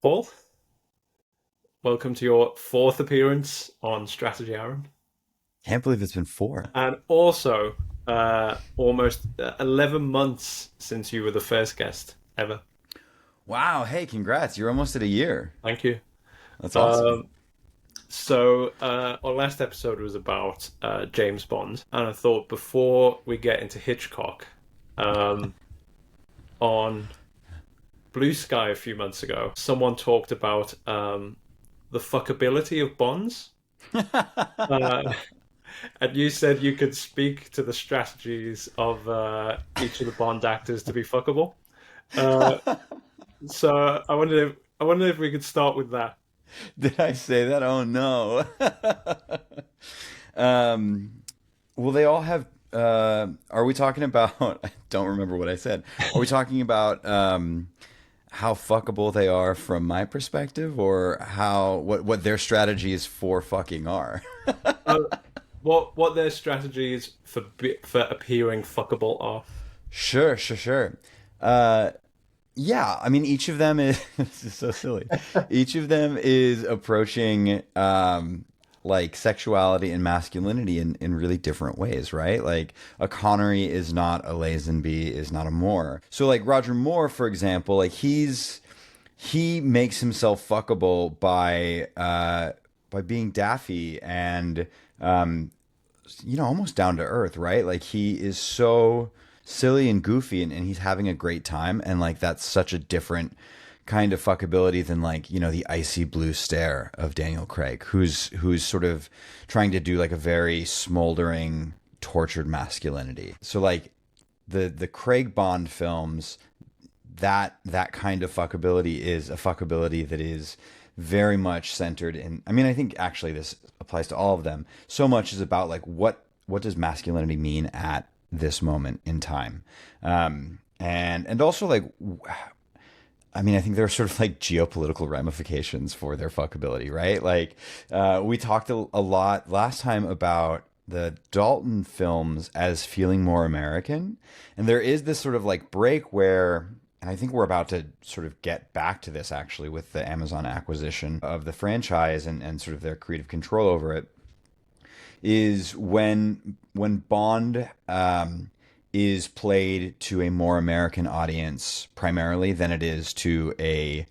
Paul, welcome to your fourth appearance on Strategy Aaron. Can't believe it's been four. And also, almost 11 months since you were the first guest ever. Wow. Hey, congrats. You're almost at a year. Thank you. That's awesome. Um, our last episode was about James Bond. And I thought before we get into Hitchcock, um, on Blue Sky a few months ago, someone talked about the fuckability of Bonds. Uh, And you said you could speak to the strategies of each of the Bond actors to be fuckable. Uh, so I wondered if we could start with that. Did I say that? Oh no. um, well, they all have. Are we talking about? I don't remember what I said. Are we talking about how fuckable they are from my perspective, or how what their strategies for fucking are? Uh, what their strategies for appearing fuckable are? Sure. Uh, Yeah, I mean, each of them is this is so silly. Each of them is approaching like sexuality and masculinity in really different ways, right? Like a Connery is not a Lazenby, is not a Moore. So like Roger Moore, for example, like he makes himself fuckable by being daffy and almost down to earth, right? Like he is so silly and goofy and he's having a great time. And like that's such a different kind of fuckability than like, the icy blue stare of Daniel Craig, who's sort of trying to do like a very smoldering, tortured masculinity. So like the Craig Bond films, that kind of fuckability is a fuckability that is very much centered in. I mean, I think actually this applies to all of them. So much is about like what does masculinity mean at this moment in time, and also like I mean, I think there are sort of like geopolitical ramifications for their fuckability, right? Like, we talked a lot last time about the Dalton films as feeling more American. And there is this sort of like break where, and I think we're about to sort of get back to this actually with the Amazon acquisition of the franchise and sort of their creative control over it, is when Bond is played to a more American audience primarily than it is to a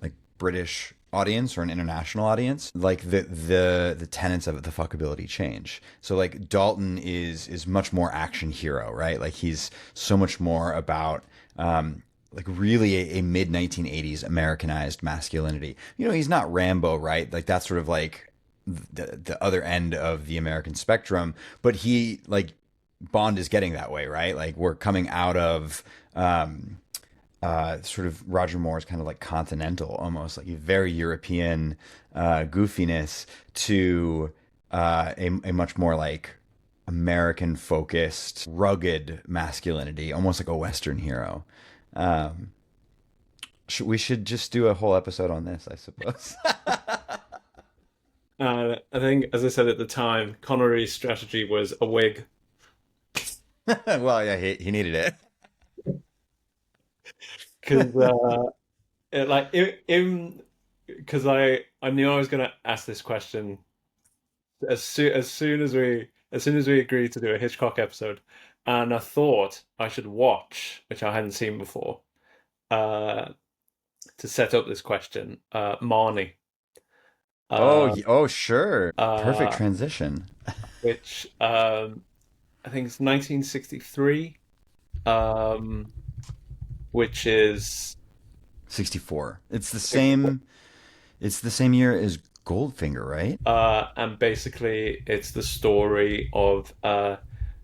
like British audience or an international audience. Like the tenets of it, the fuckability change. So like Dalton is much more action hero, right? Like he's so much more about like really a mid 1980s Americanized masculinity. He's not Rambo, right? Like that's sort of like the other end of the American spectrum, but he like Bond is getting that way, right? Like we're coming out of sort of Roger Moore's kind of like continental, almost like a very European goofiness to a much more like American focused, rugged masculinity, almost like a Western hero. Um, we should just do a whole episode on this, I suppose. I think, as I said at the time, Connery's strategy was a wig Well, yeah, he needed it. because like in because I knew I was going to ask this question as soon as we agreed to do a Hitchcock episode, and I thought I should watch, which I hadn't seen before, uh, to set up this question, Marnie, Oh, uh, oh, sure. Perfect uh, transition. which I think it's 1963, um, which is 64. It's the same year as Goldfinger, right? and basically it's the story of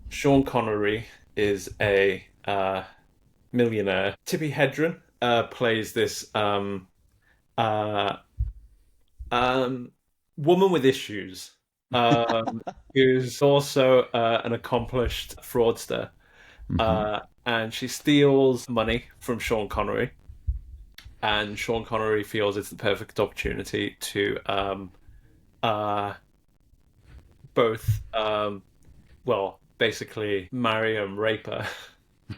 Sean Connery is a millionaire. Tippi Hedren plays this uh, um, woman with issues, who's also an accomplished fraudster, Hmm. and she steals money from Sean Connery. And Sean Connery feels it's the perfect opportunity to uh, both, well, basically marry and rape her,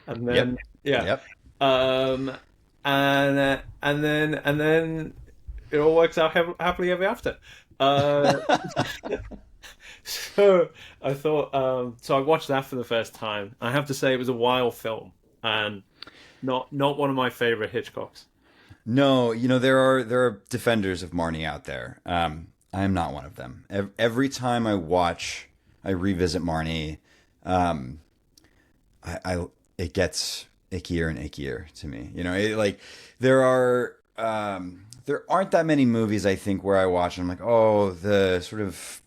and Yep. then yeah, Yep. um, and then it all works out happily ever after. Uh, so I thought, so I watched that for the first time. I have to say it was a wild film and not one of my favorite Hitchcocks. No, there are defenders of Marnie out there. I am not one of them. Every time I revisit Marnie, um, I it gets ickier and ickier to me. There are there aren't that many movies I think where I watch and I'm like, oh, the sort of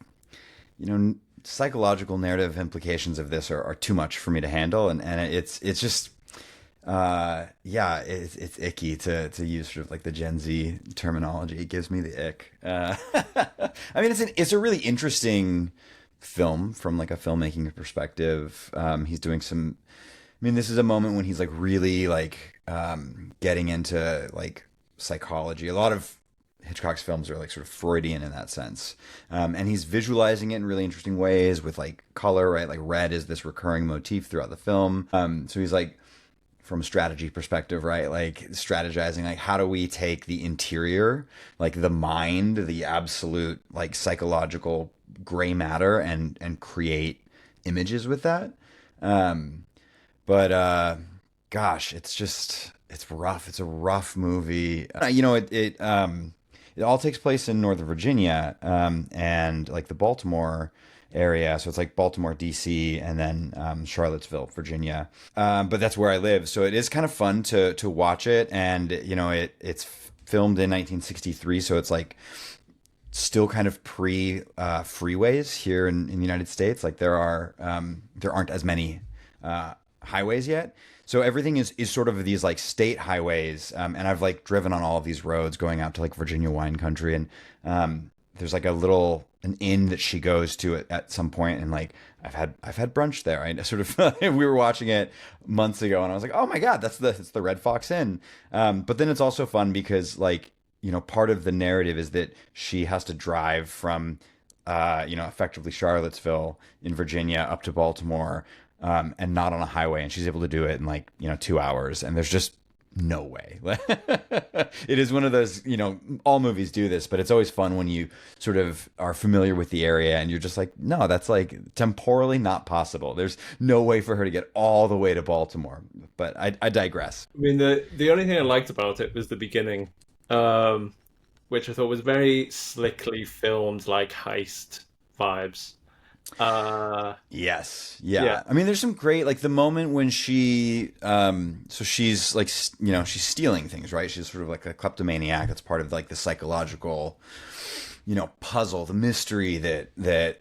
psychological narrative implications of this are too much for me to handle, and it's just yeah, it's icky to use sort of like the Gen Z terminology. It gives me the ick. I mean, it's a really interesting film from like a filmmaking perspective. He's doing some. I mean, this is a moment when he's like really like getting into like psychology. A lot of Hitchcock's films are like sort of Freudian in that sense, and he's visualizing it in really interesting ways with like color, right? Like red is this recurring motif throughout the film. So he's like from a strategy perspective, right? Like strategizing, like how do we take the interior, like the mind, the absolute like psychological gray matter, and create images with that. Um, but gosh, it's rough. It's a rough movie. It all takes place in Northern Virginia, and like the Baltimore area. So it's like Baltimore, D.C., and then Charlottesville, Virginia. But that's where I live. So it is kind of fun to watch it. And, it's filmed in 1963. So it's like still kind of pre freeways here in the United States. Like there aren't as many highways yet. So everything is sort of these like state highways, and I've like driven on all of these roads going out to like Virginia wine country, and there's like an inn that she goes to at some point, and like I've had brunch there. I sort of we were watching it months ago, and I was like, oh my god, it's the Red Fox Inn. But then it's also fun because like part of the narrative is that she has to drive from effectively Charlottesville in Virginia up to Baltimore, and not on a highway, and she's able to do it in like 2 hours, and there's just no way. It is one of those, all movies do this, but it's always fun when you sort of are familiar with the area and you're just like, no, that's like temporally not possible. There's no way for her to get all the way to Baltimore. But I digress. I mean, the only thing I liked about it was the beginning, um, which I thought was very slickly filmed, like heist vibes. Uh, Yes. yeah, Yeah. I mean, there's some great, like the moment when so she's like, she's stealing things, right? She's sort of like a kleptomaniac. That's part of like the psychological, puzzle, the mystery that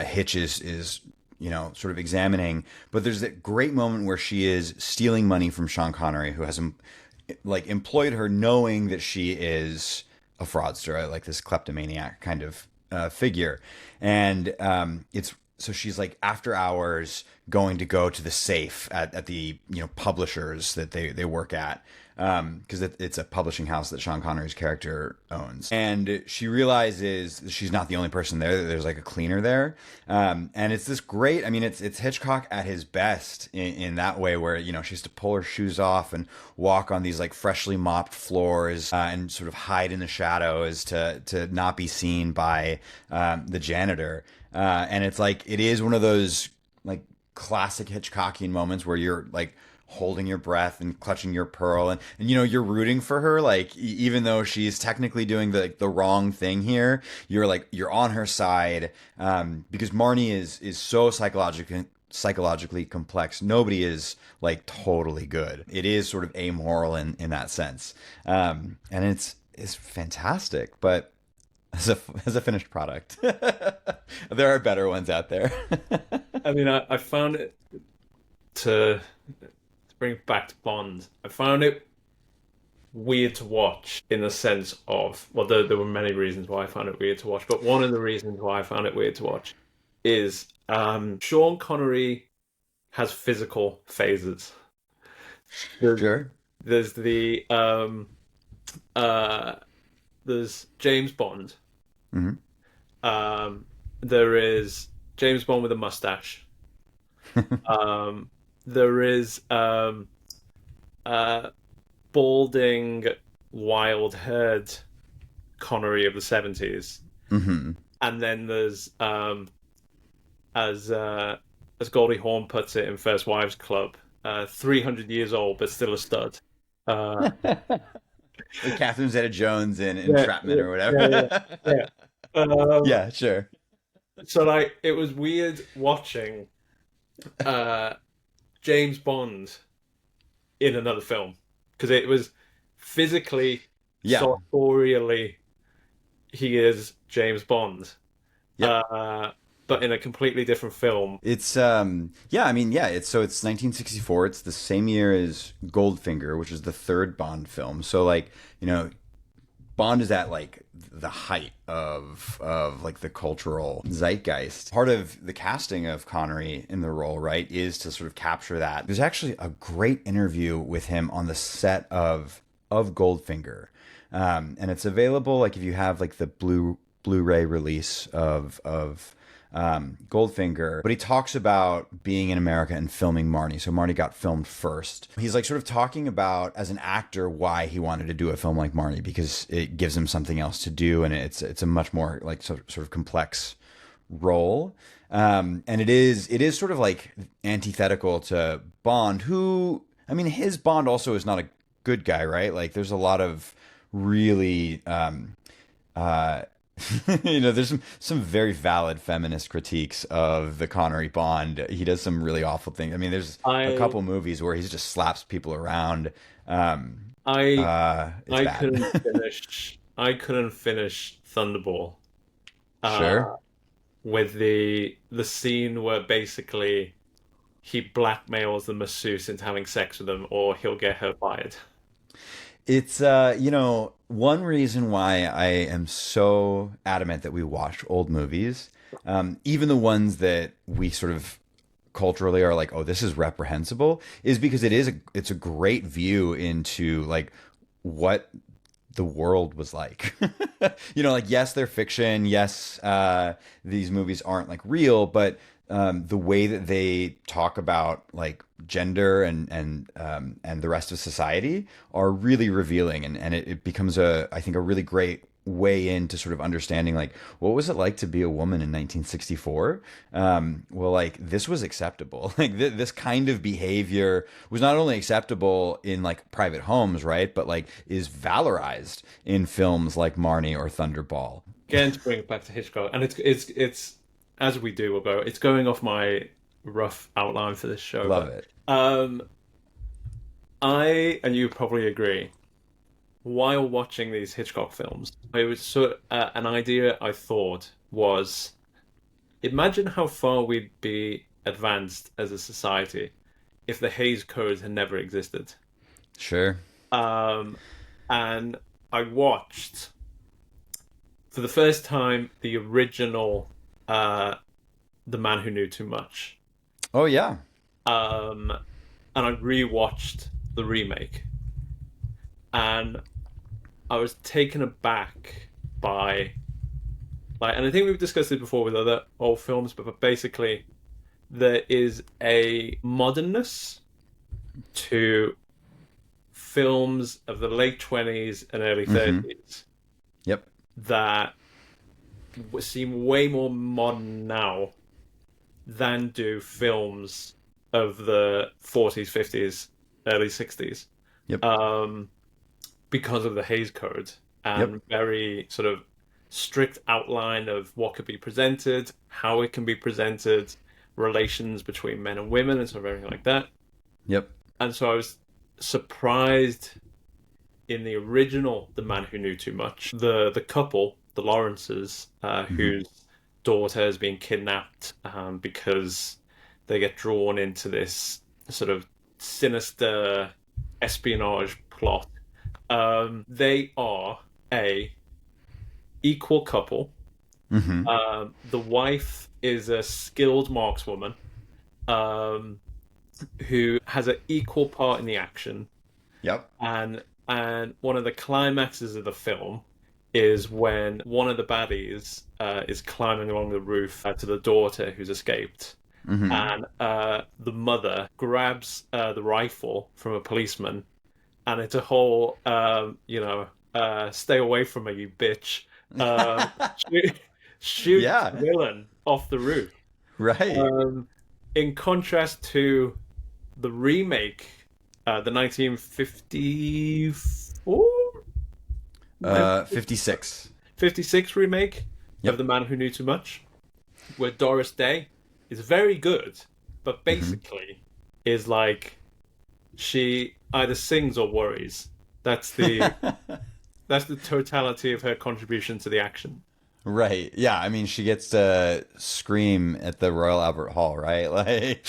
Hitch is, sort of examining. But there's that great moment where she is stealing money from Sean Connery, who has like employed her knowing that she is a fraudster, right? Like this kleptomaniac kind of figure. And it's so she's like after hours going to go to the safe at the publishers that they work at, because it's a publishing house that Sean Connery's character owns, and she realizes she's not the only person there. There's like a cleaner there, and it's this great. I mean, it's Hitchcock at his best in that way, where she has to pull her shoes off and walk on these like freshly mopped floors, and sort of hide in the shadows to not be seen by the janitor. And it's like it is one of those like classic Hitchcockian moments where you're like holding your breath and clutching your pearl, and you're rooting for her, like even though she's technically doing the wrong thing here, you're on her side, because Marnie is so psychologically complex. Nobody is like totally good. It is sort of amoral in that sense, and it's fantastic, but as a finished product, there are better ones out there. I mean, I found it to bring it back to Bond. I found it weird to watch in the sense of, well, there were many reasons why I found it weird to watch, but one of the reasons why I found it weird to watch is Sean Connery has physical phases. There's, Sure. there's the uh, there's James Bond. Hmm. There is James Bond with a mustache. There is uh, balding, wild-haired Connery of the 70s, Hmm. and then there's as Goldie Hawn puts it in First Wives Club, 300 years old but still a stud. Uh, Like Catherine Zeta-Jones in yeah, Entrapment or yeah, whatever. yeah. Um, Yeah, sure. so like it was weird watching uh, James Bond in another film because it was physically, Yeah. sartorially, he is James Bond, Yep. uh, but in a completely different film. It's yeah, I mean, yeah, it's 1964. It's the same year as Goldfinger, which is the third Bond film. So like, you know, Bond is at like the height of like the cultural zeitgeist. Part of the casting of Connery in the role, right, is to sort of capture that. There's actually a great interview with him on the set of Goldfinger, and it's available like if you have like the Blu-ray release of Goldfinger, but he talks about being in America and filming Marnie. So Marnie got filmed first. He's like sort of talking about as an actor why he wanted to do a film like Marnie because it gives him something else to do, and it's a much more like sort of complex role. And it is sort of like antithetical to Bond, who I mean his Bond also is not a good guy, right? Like there's a lot of really uh, there's some very valid feminist critiques of the Connery Bond. He does some really awful things. I mean, there's a I couple movies where he just slaps people around. I It's bad. I couldn't finish Thunderball Sure. uh, with the scene where basically he blackmails the masseuse into having sex with him, or he'll get her fired. It's one reason why I am so adamant that we watch old movies, even the ones that we sort of culturally are like, oh, this is reprehensible, is because it's a great view into like what the world was like. Like yes, they're fiction. Yes, these movies aren't like real, but the way that they talk about like gender and the rest of society are really revealing, and it becomes I think a really great way into sort of understanding like what was it like to be a woman in 1964. Well, like this was acceptable. Like this kind of behavior was not only acceptable in like private homes, right, but like is valorized in films like Marnie or Thunderball. Again, to bring it back to Hitchcock, and it's as we do, we'll go. It's going off my rough outline for this show, Love but it. um, I and you probably agree. While watching these Hitchcock films, it was an idea I thought was imagine how far we'd be advanced as a society if the Hays Code had never existed. Sure. Um, and I watched for the first time the original The Man Who Knew Too Much. Oh yeah. Um, and I rewatched the remake. And I was taken aback by and I think we've discussed it before with other old films, but basically there is a modernness to films of the late 20s and early Mm-hmm. 30s Yep. that seem way more modern now than do films of the 40s, 50s, early 60s. Yep. Because of the Hays Code Yep. and very sort of strict outline of what could be presented, how it can be presented, relations between men and women, and sort of everything like that. Yep. And so I was surprised in the original The Man Who Knew Too Much, the couple, the Lawrences, Mm-hmm. whose daughter has been kidnapped because they get drawn into this sort of sinister espionage plot. They are a equal couple. Mm-hmm. The wife is a skilled markswoman um, who has an equal part in the action, Yep. and one of the climaxes of the film is when one of the baddies is climbing along the roof to the daughter who's escaped, Mm-hmm. and the mother grabs the rifle from a policeman and it's a whole stay away from me, you bitch. Shoot, shoot Yeah, the villain off the roof. right. Um, in contrast to the remake, the 1954, 56. 56 remake of Yep. The Man Who Knew Too Much, where Doris Day is very good, but Hmm. basically is like she either sings or worries. That's the totality of her contribution to the action. Right. Yeah. I mean, she gets to scream at the Royal Albert Hall, right? Like,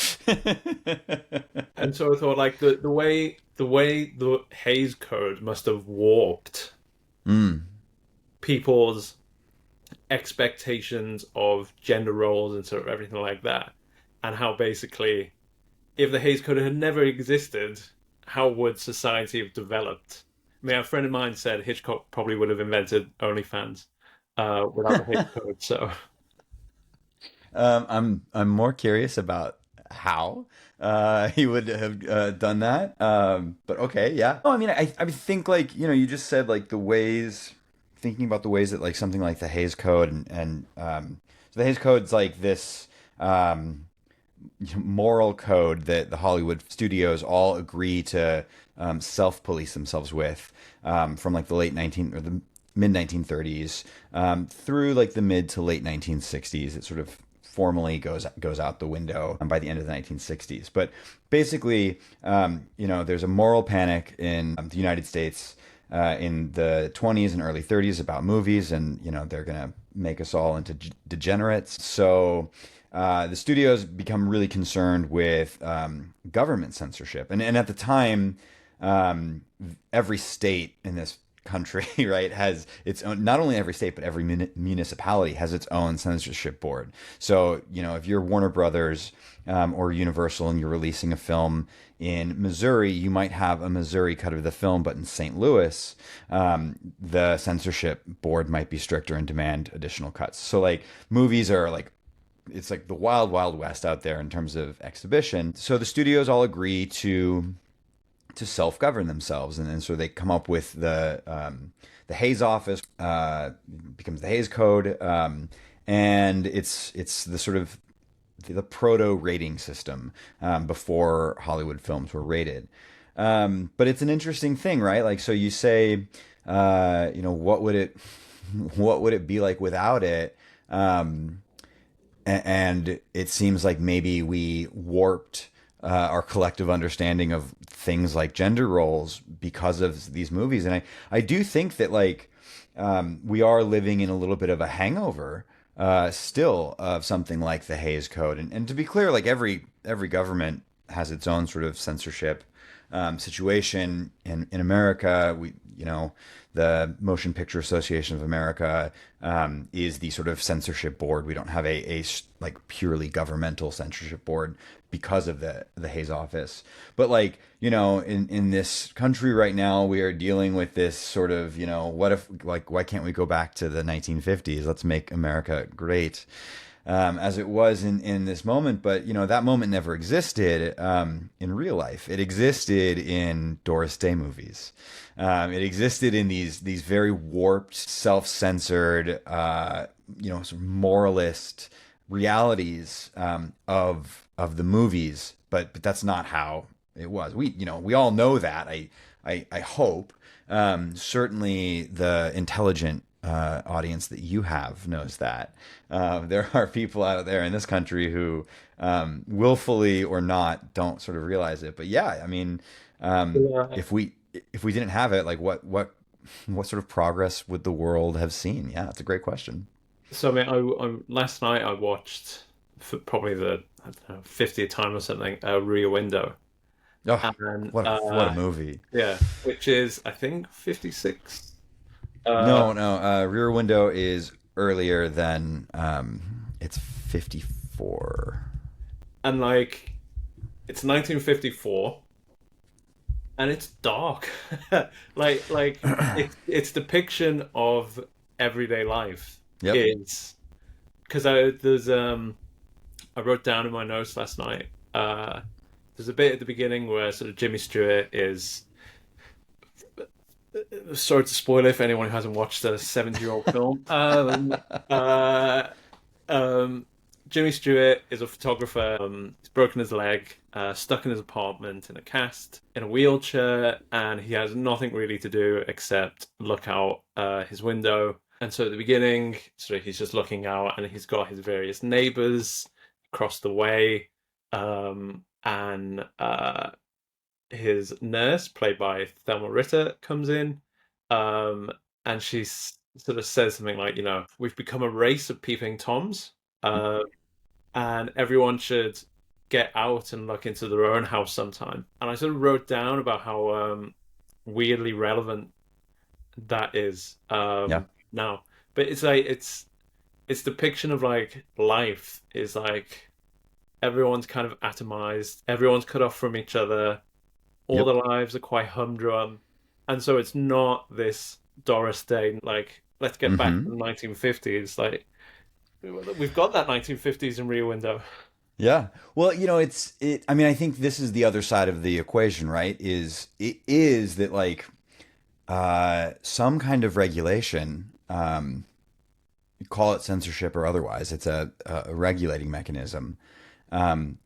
And so I thought like the way the Hays Code must have warped mm, people's expectations of gender roles and sort of everything like that. And how basically if the Hays Code had never existed, how would society have developed? I mean, a friend of mine said Hitchcock probably would have invented OnlyFans without the Hays Code. So, I'm more curious about how he would have done that. But okay, yeah. No, I mean, I think like you just said like the ways, thinking about the ways that like something like the Hays Code and so the Hays Code's like this. Moral code that the Hollywood studios all agree to self-police themselves with from like the late 19 or the mid 1930s through like the mid to late 1960s. It sort of formally goes out the window by the end of the 1960s. But basically, there's a moral panic in the United States in the 20s and early 30s about movies, and they're gonna make us all into degenerates. So the studios become really concerned with government censorship, and at the time, every state in this country, right, has its own. Not only every state, but every municipality has its own censorship board. So if you're Warner Brothers or Universal and you're releasing a film in Missouri, you might have a Missouri cut of the film, but in St. Louis, the censorship board might be stricter and demand additional cuts. So like movies are like it's like the wild, wild west out there in terms of exhibition. So the studios all agree to self govern themselves, and then so they come up with the Hays Office, becomes the Hays Code, and it's the sort of the proto rating system before Hollywood films were rated. But it's an interesting thing, right? Like, so you say, what would it be like without it? And it seems like maybe we warped our collective understanding of things like gender roles because of these movies. And I do think that like we are living in a little bit of a hangover still of something like the Hays Code. And to be clear, like every government has its own sort of censorship situation. In America, the Motion Picture Association of America is the sort of censorship board. We don't have a like purely governmental censorship board because of the Hays Office. But like in this country right now, we are dealing with this sort of what if, like, why can't we go back to the 1950s? Let's make America great. As it was in this moment, but that moment never existed in real life. It existed in Doris Day movies. It existed in these very warped, self-censored, sort of moralist realities of the movies. But that's not how it was. We all know that. I hope. Certainly, the intelligent audience that you have knows that. There are people out there in this country who, willfully or not, don't sort of realize it. But yeah, I mean, yeah. if we didn't have it, like what sort of progress would the world have seen? Yeah, that's a great question. So I mean, I last night I watched for probably the I don't know, 50th time or something, Rear Window, Oh, and what a movie! yeah, which is I think 56. Uh, No, no, Rear Window is earlier than it's 54. and like it's 1954, and it's dark, its depiction of everyday life Yep. is because I wrote down in my notes last night. There's a bit at the beginning where sort of Jimmy Stewart is sorry to spoil it for anyone who hasn't watched a 70-year-old film. Uh, um, Jimmy Stewart is a photographer. He's broken his leg, stuck in his apartment in a cast, in a wheelchair, and he has nothing really to do except look out his window. And so at the beginning, so he's just looking out, and he's got his various neighbors across the way, and his nurse, played by Thelma Ritter, comes in, um, and she sort of says something like, we've become a race of peeping toms, uh, and everyone should get out and look into their own house sometime. And I sort of wrote down about how weirdly relevant that is Yeah. now. But it's like it's depiction of like life is like everyone's kind of atomized, everyone's cut off from each other, all Yep. their lives are quite humdrum, and so it's not this Doris Day like let's get back to Hmm. the 1950s. Like we've got that 1950s in Rear Window. Yeah. Well, I mean, I think this is the other side of the equation, right? It is that like some kind of regulation, call it censorship or otherwise, it's a regulating mechanism, um,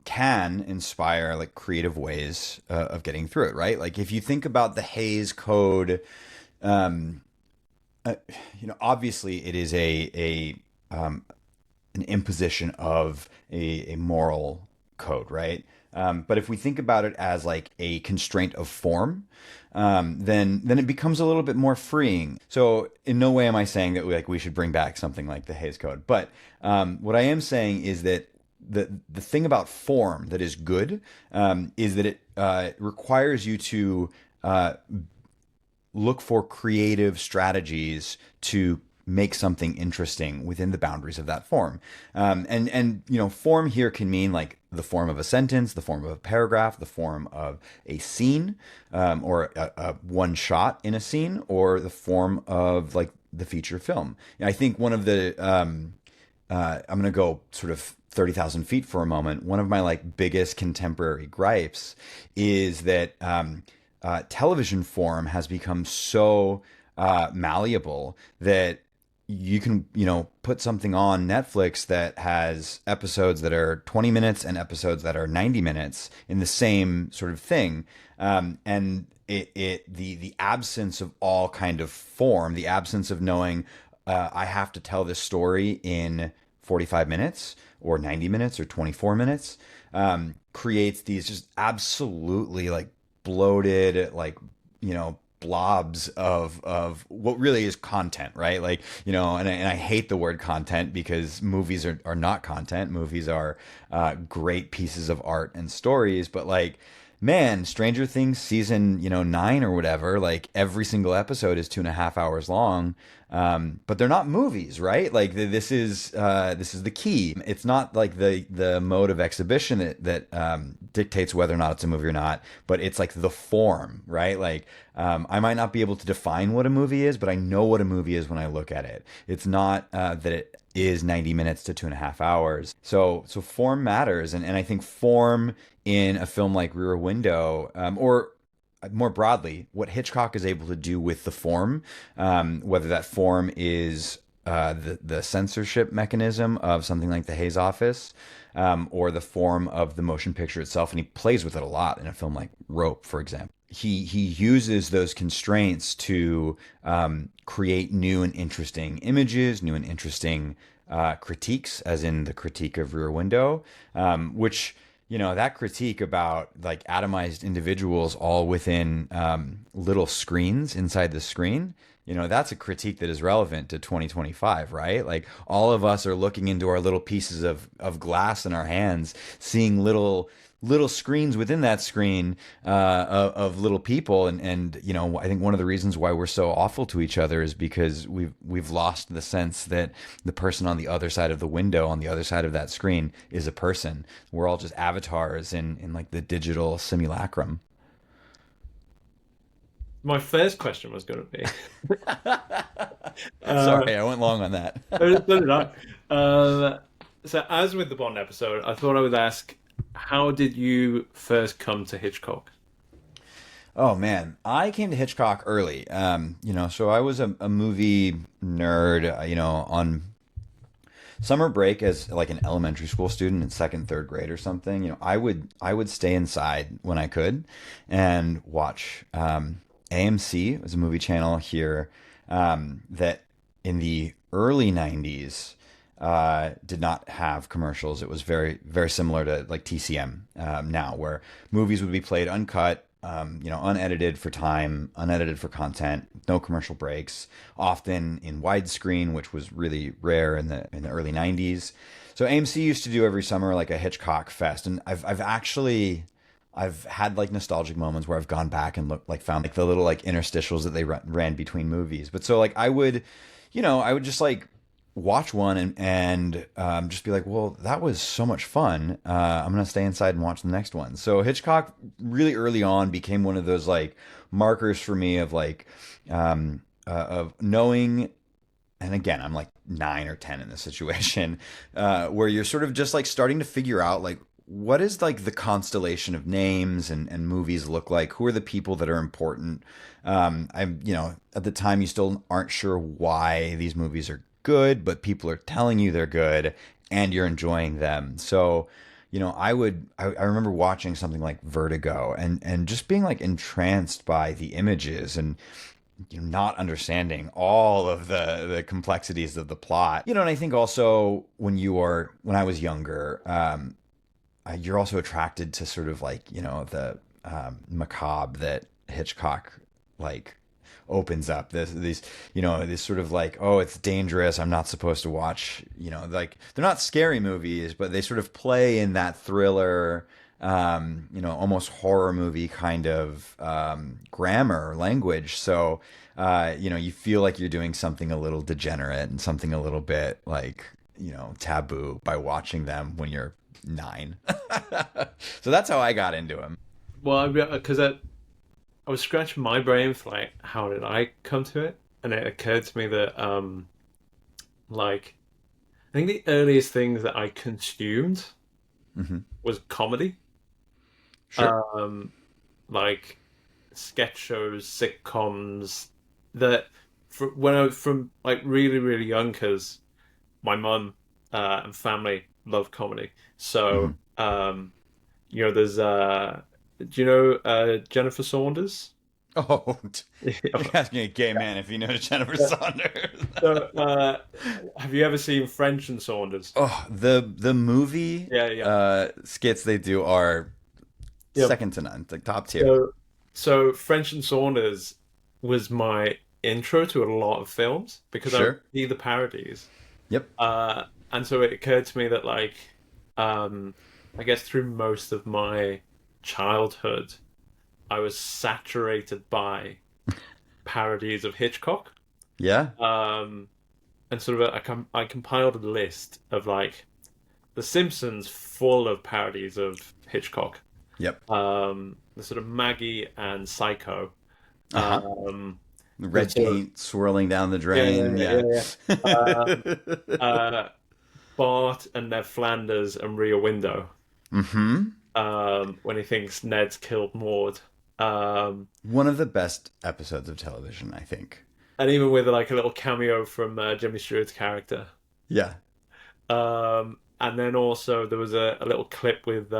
can inspire like creative ways of getting through it, right? Like if you think about the Hays Code, um, uh, obviously it is an imposition of a moral code, right? But if we think about it as like a constraint of form, then it becomes a little bit more freeing. So in no way am I saying that we should bring back something like the Hays Code, but what I am saying is that the thing about form that is good is that it requires you to uh, look for creative strategies to make something interesting within the boundaries of that form. And form here can mean like the form of a sentence, the form of a paragraph, the form of a scene, or a one shot in a scene, or the form of like the feature film. I think one of the I'm going to go sort of 30,000 feet for a moment. One of my like biggest contemporary gripes is that television form has become so malleable that you can, put something on Netflix that has episodes that are 20 minutes and episodes that are 90 minutes in the same sort of thing. And the absence of all kind of form, the absence of knowing I have to tell this story in 45 minutes or 90 minutes or 24 minutes, creates these just absolutely like bloated, like, blobs of what really is content, right? Like, and I hate the word content because movies are not content. Movies are great pieces of art and stories, but like, man, Stranger Things season, 9 or whatever, like every single episode is 2.5 hours long. But they're not movies, right? Like this is the key. It's not like the mode of exhibition that dictates whether or not it's a movie or not, but it's like the form, right? Like I might not be able to define what a movie is, but I know what a movie is when I look at it. It's not that it is 90 minutes to 2.5 hours. So form matters, and I think form in a film like Rear Window, or more broadly, what Hitchcock is able to do with the form, whether that form is the censorship mechanism of something like the Hays Office, or the form of the motion picture itself, and he plays with it a lot in a film like Rope, for example. He uses those constraints to create new and interesting images, new and interesting critiques, as in the critique of Rear Window, which that critique about like atomized individuals all within little screens inside the screen, that's a critique that is relevant to 2025, right? Like all of us are looking into our little pieces of glass in our hands, seeing little screens within that screen of little people, and I think one of the reasons why we're so awful to each other is because we've lost the sense that the person on the other side of the window, on the other side of that screen, is a person. We're all just avatars in like the digital simulacrum. My first question was going to be, uh, Sorry, I went long on that. so did I. Uh, so as with the Bond episode, I thought I would ask, how did you first come to Hitchcock? Oh man, I came to Hitchcock early. So I was a movie nerd. On summer break as like an elementary school student in second, third grade or something. I would stay inside when I could and watch. AMC was a movie channel here that in the early '90s did not have commercials. It was very, very similar to like TCM now, where movies would be played uncut, unedited for time, unedited for content, no commercial breaks, often in widescreen, which was really rare in the early '90s. So AMC used to do every summer like a Hitchcock fest, and I've had like nostalgic moments where I've gone back and looked like found like the little like interstitials that they ran between movies. But so like I would just like watch one and just be like, well, that was so much fun. I'm gonna stay inside and watch the next one. So Hitchcock really early on became one of those like markers for me of like of knowing. And again, I'm like 9 or 10 in this situation, where you're sort of just like starting to figure out like what is like the constellation of names and movies look like? Who are the people that are important? At the time you still aren't sure why these movies are good, but people are telling you they're good and you're enjoying them. So, I remember watching something like Vertigo and just being like entranced by the images and not understanding all of the complexities of the plot. And I think also when I was younger, you're also attracted to sort of like the macabre that Hitchcock like opens up this sort of like, oh, it's dangerous, I'm not supposed to watch, like they're not scary movies, but they sort of play in that thriller, almost horror movie kind of grammar language. So you feel like you're doing something a little degenerate and something a little bit like taboo by watching them when you're 9. So that's how I got into him. Well, because I was scratching my brain for like, how did I come to it? And it occurred to me that, like, I think the earliest things that I consumed Hmm. was comedy, Sure. um, like sketch shows, sitcoms. That when I was from like really, really young, because my mum and family love comedy. Hmm. So, there's do you know Jennifer Saunders? Oh, Yeah. you're asking a gay man if he knows Jennifer Saunders. So, have you ever seen French and Saunders? Oh, the movie Yeah, yeah, skits they do are yeah. second to none, like top tier. So French and Saunders was my intro to a lot of films because I would Sure. see the parodies. Yep. And so it occurred to me that like, um, I guess through most of my childhood, I was saturated by parodies of Hitchcock. Yeah. Um, and sort of I compiled a list of like The Simpsons full of parodies of Hitchcock. Yep. The sort of Maggie and Psycho. Uh-huh. Um, the Red sort of paint swirling down the yeah, drain. yeah, Yeah. yeah. Uh, Bart and Ned Flanders and Rear Window. Mm-hmm. When he thinks Ned's killed Maud. Um, One of the best episodes of television, I think. and even with like a little cameo from Jimmy Stewart's character. Yeah. And then also there was a little clip with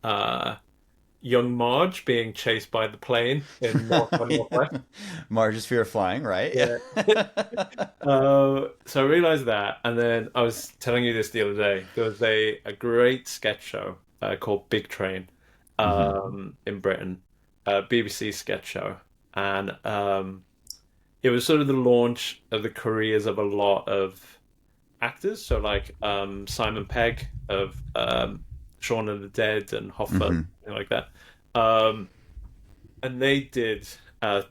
uh, young Marge being chased by the plane in North by Northwest. Marge's Fear of Flying, right? Yeah. Yeah. So I realized that, and then I was telling you this the other day. There was a great sketch show called Big Train Hmm. in Britain, BBC sketch show, and it was sort of the launch of the careers of a lot of actors. So like Simon Pegg of Shaun of the Dead and Hoffa, Hmm. something like that. Um, and they did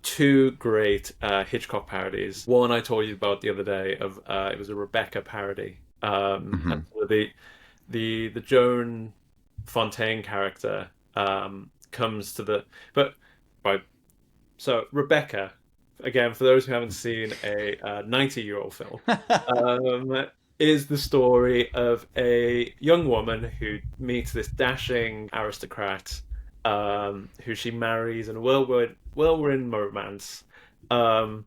two great Hitchcock parodies. One I told you about the other day of it was a Rebecca parody, and Hmm. so the Joan Fontaine character comes to the but by so Rebecca again for those who haven't seen a 90-year-old film um, is the story of a young woman who meets this dashing aristocrat who she marries in a whirlwind romance. Um,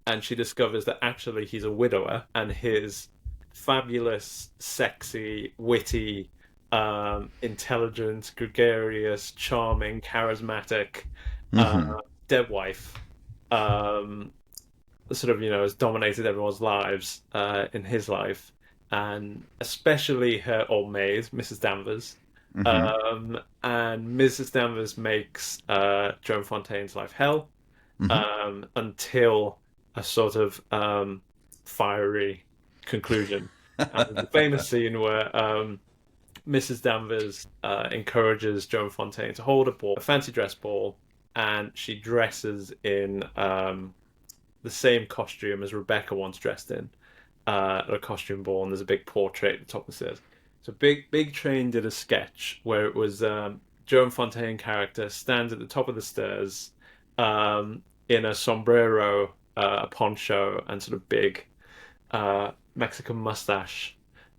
and she discovers that actually he's a widower, and his fabulous, sexy, witty, intelligent, gregarious, charming, charismatic Mm-hmm. dead wife, um, sort of, has dominated everyone's lives in his life, and especially her old maid, Mrs. Danvers. Mm-hmm. And Mrs. Danvers makes Joan Fontaine's life hell, Mm-hmm. until a sort of fiery conclusion. And there's a famous scene where Mrs. Danvers encourages Joan Fontaine to hold a ball, a fancy dress ball, and she dresses in the same costume as Rebecca once dressed in at a costume ball, and there's a big portrait at the top of the stairs. So Big Train did a sketch where it was Joan Fontaine character stands at the top of the stairs in a sombrero, a poncho, and sort of big Mexican mustache,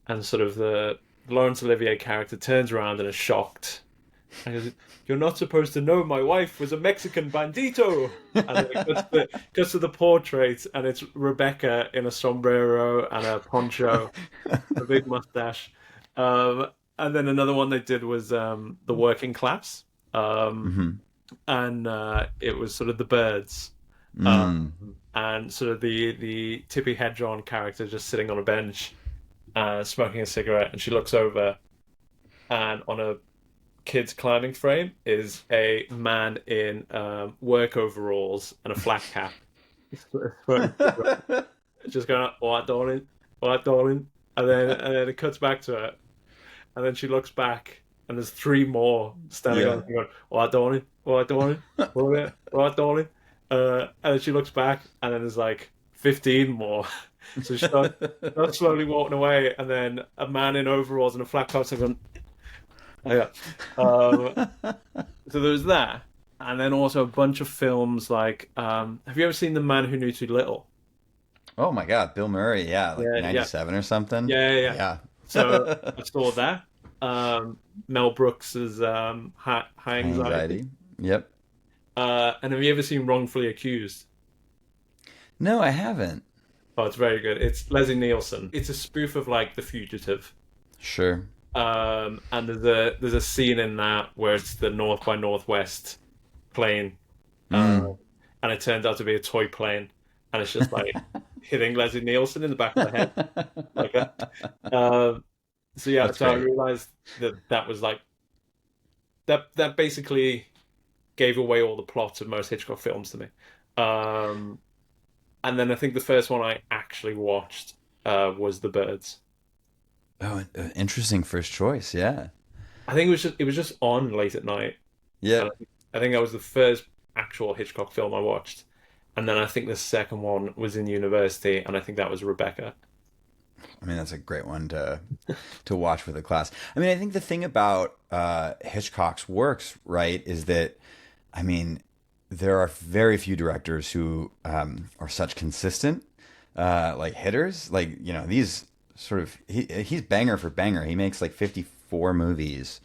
and sort of the Laurence Olivier character turns around and is shocked. And goes, "You're not supposed to know my wife was a Mexican bandito." And then it cuts to the portrait, and it's Rebecca in a sombrero and a poncho, a big mustache. Um, and then another one they did was the working class, Mm-hmm. and it was sort of the birds, uh, Mm. and sort of the Tippy Hedron character just sitting on a bench, smoking a cigarette, and she looks over, and on a kid's climbing frame is a man in work overalls and a flat cap. Just going, all right, darling, and then it cuts back to her, and then she looks back, and there's three more standing on Yeah. and going, all right, darling, all right, darling, and then she looks back, and then there's like 15 more. So she starts slowly walking away, and then a man in overalls and a flat cap starts going, oh, yeah. So there's that, and then also a bunch of films like, have you ever seen The Man Who Knew Too Little? Oh my God, Bill Murray, yeah, like Yeah, yeah, 97 or something. yeah. Yeah. So I saw that. Mel Brooks's High High Anxiety. anxiety. Yep. And have you ever seen Wrongfully Accused? No, I haven't. Oh, it's very good. It's Leslie Nielsen. It's a spoof of like The Fugitive. Sure. And there's a scene in that where it's the North by Northwest plane, Mm. and it turns out to be a toy plane, and it's just like hitting Leslie Nielsen in the back of the head like that. So yeah, That's so I great. realized that was like that basically gave away all the plots of most Hitchcock films to me. Um, and then I think the first one I actually watched was The Birds. Oh, interesting first choice. Yeah. I think it was just on late at night, and Yep. I think that was the first actual Hitchcock film I watched. And then I think the second one was in university, and I think that was Rebecca. I mean, that's a great one to watch with a class. I mean, I think the thing about Hitchcock's works, right, is that, I mean, there are very few directors who are such consistent like hitters. Like, these sort of he's banger for banger. He makes like 54 movies,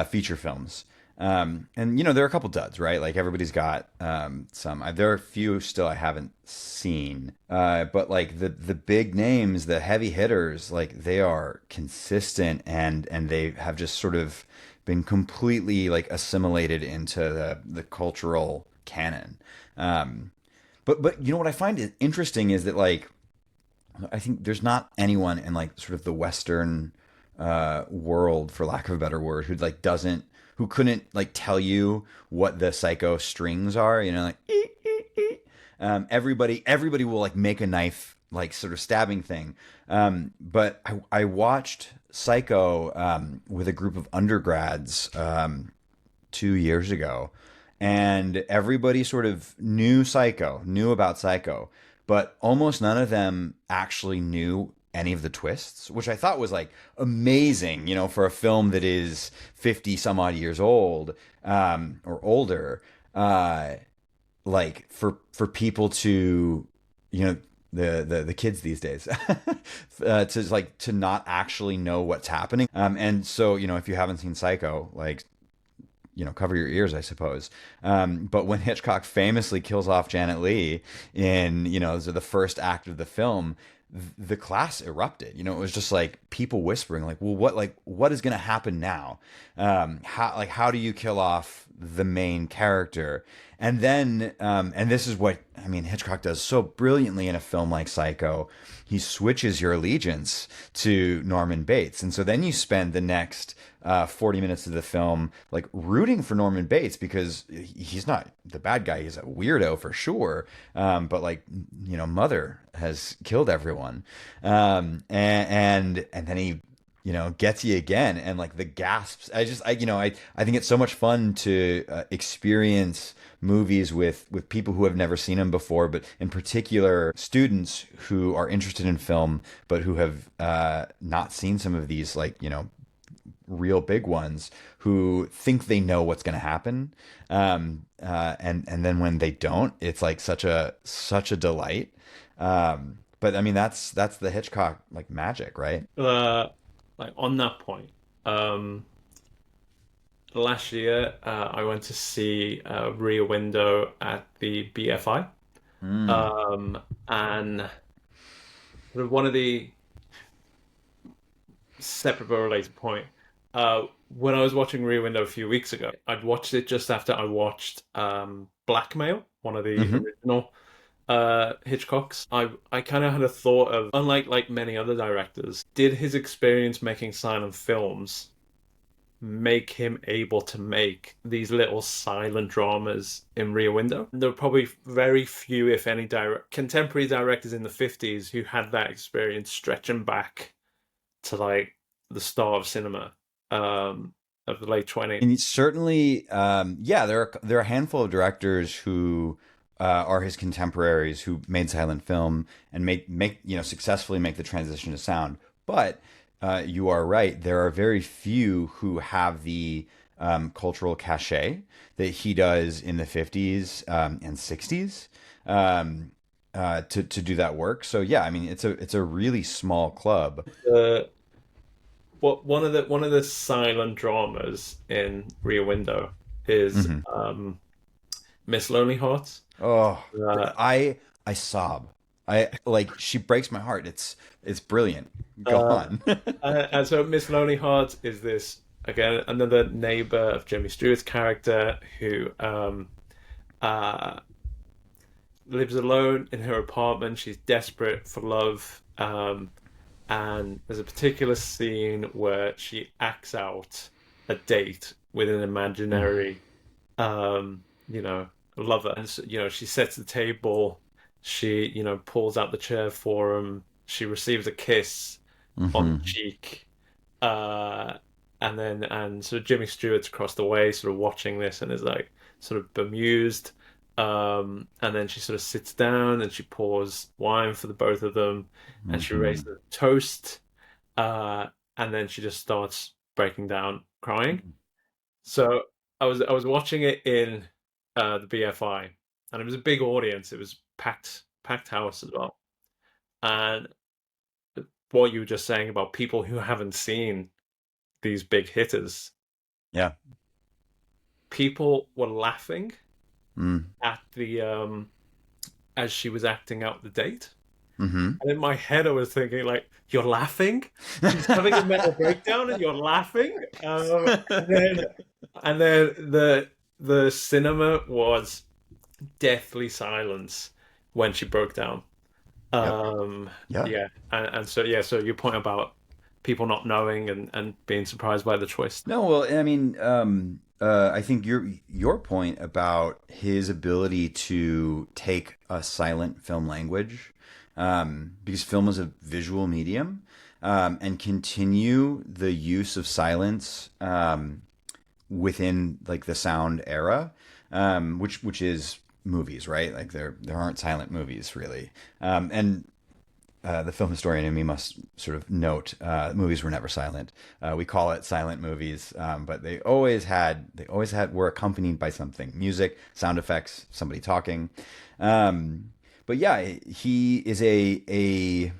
feature films. And there are a couple duds, right? Like everybody's got some. There are a few still I haven't seen, but like the big names, the heavy hitters, like they are consistent and they have just sort of been completely like assimilated into the cultural canon. But what I find interesting is that like I think there's not anyone in like sort of the Western world, for lack of a better word, who couldn't like tell you what the Psycho strings are. Like everybody will like make a knife like sort of stabbing thing. But I watched Psycho with a group of undergrads 2 years ago, and everybody sort of knew about Psycho, but almost none of them actually knew any of the twists, which I thought was like amazing, for a film that is 50 some odd years old, or older, like for people to, the kids these days, to not actually know what's happening. And so, if you haven't seen Psycho, like, cover your ears, I suppose. But when Hitchcock famously kills off Janet Leigh in, the first act of the film, the class erupted. It was just like people whispering, like, well, what is going to happen now? How do you kill off the main character? And then, and this is what, I mean, Hitchcock does so brilliantly in a film like Psycho. He switches your allegiance to Norman Bates. And so then you spend the next 40 minutes of the film like rooting for Norman Bates, because he's not the bad guy. He's a weirdo for sure. But like, Mother has killed everyone. And then he, gets you again. And like the gasps, I think it's so much fun to experience movies with people who have never seen them before, but in particular students who are interested in film, but who have not seen some of these, like, real big ones, who think they know what's going to happen. And then when they don't, it's like such a delight. But I mean, that's the Hitchcock like magic, right? Like on that point, last year I went to see Rear Window at the BFI, Mm. and one of the separate but related point. When I was watching Rear Window a few weeks ago, I'd watched it just after I watched Blackmail, one of the Hmm. original Hitchcocks. I kind of had a thought of, unlike like many other directors, did his experience making silent films make him able to make these little silent dramas in Rear Window? There were probably very few, if any, contemporary directors in the 50s who had that experience stretching back to like the start of cinema, of the late 20s. And certainly, yeah, there are a handful of directors who are his contemporaries who made silent film and make successfully make the transition to sound. But you are right. There are very few who have the cultural cachet that he does in the 50s and 60s to do that work. So yeah, I mean, it's a really small club. Uh, one of the silent dramas in Rear Window is Hmm. Miss Lonely Hearts. Oh, Uh, I sob. I like she breaks my heart. It's brilliant. Go uh, on. and so Miss Lonely Hearts is this, again, another neighbor of Jimmy Stewart's character who uh, lives alone in her apartment. She's desperate for love. And there's a particular scene where she acts out a date with an imaginary, lover. And so, she sets the table. She, pulls out the chair for him. She receives a kiss on the Hmm. cheek. Uh, and sort of Jimmy Stewart's across the way, sort of watching this, and is like sort of bemused. And then she sort of sits down and she pours wine for the both of them, and she raises Hmm. a toast. Uh, and then she just starts breaking down crying. So I was watching it in the BFI, and it was a big audience. It was packed house as well. And what you were just saying about people who haven't seen these big hitters, Yeah. people were laughing Mm. at the as she was acting out the date. Hmm. And in my head, I was thinking, like, you're laughing? She's having a mental breakdown and you're laughing? And then, the cinema was deathly silence when she broke down. Yep. Yeah. Yeah. And so, yeah, so your point about people not knowing and being surprised by the twist. No, well, I mean, I think your point about his ability to take a silent film language, because film is a visual medium, and continue the use of silence within like the sound era, which is movies, right? Like there aren't silent movies really, and the film historian in me must sort of note movies were never silent. We call it silent movies, but were accompanied by something: music, sound effects, somebody talking. But yeah, he is a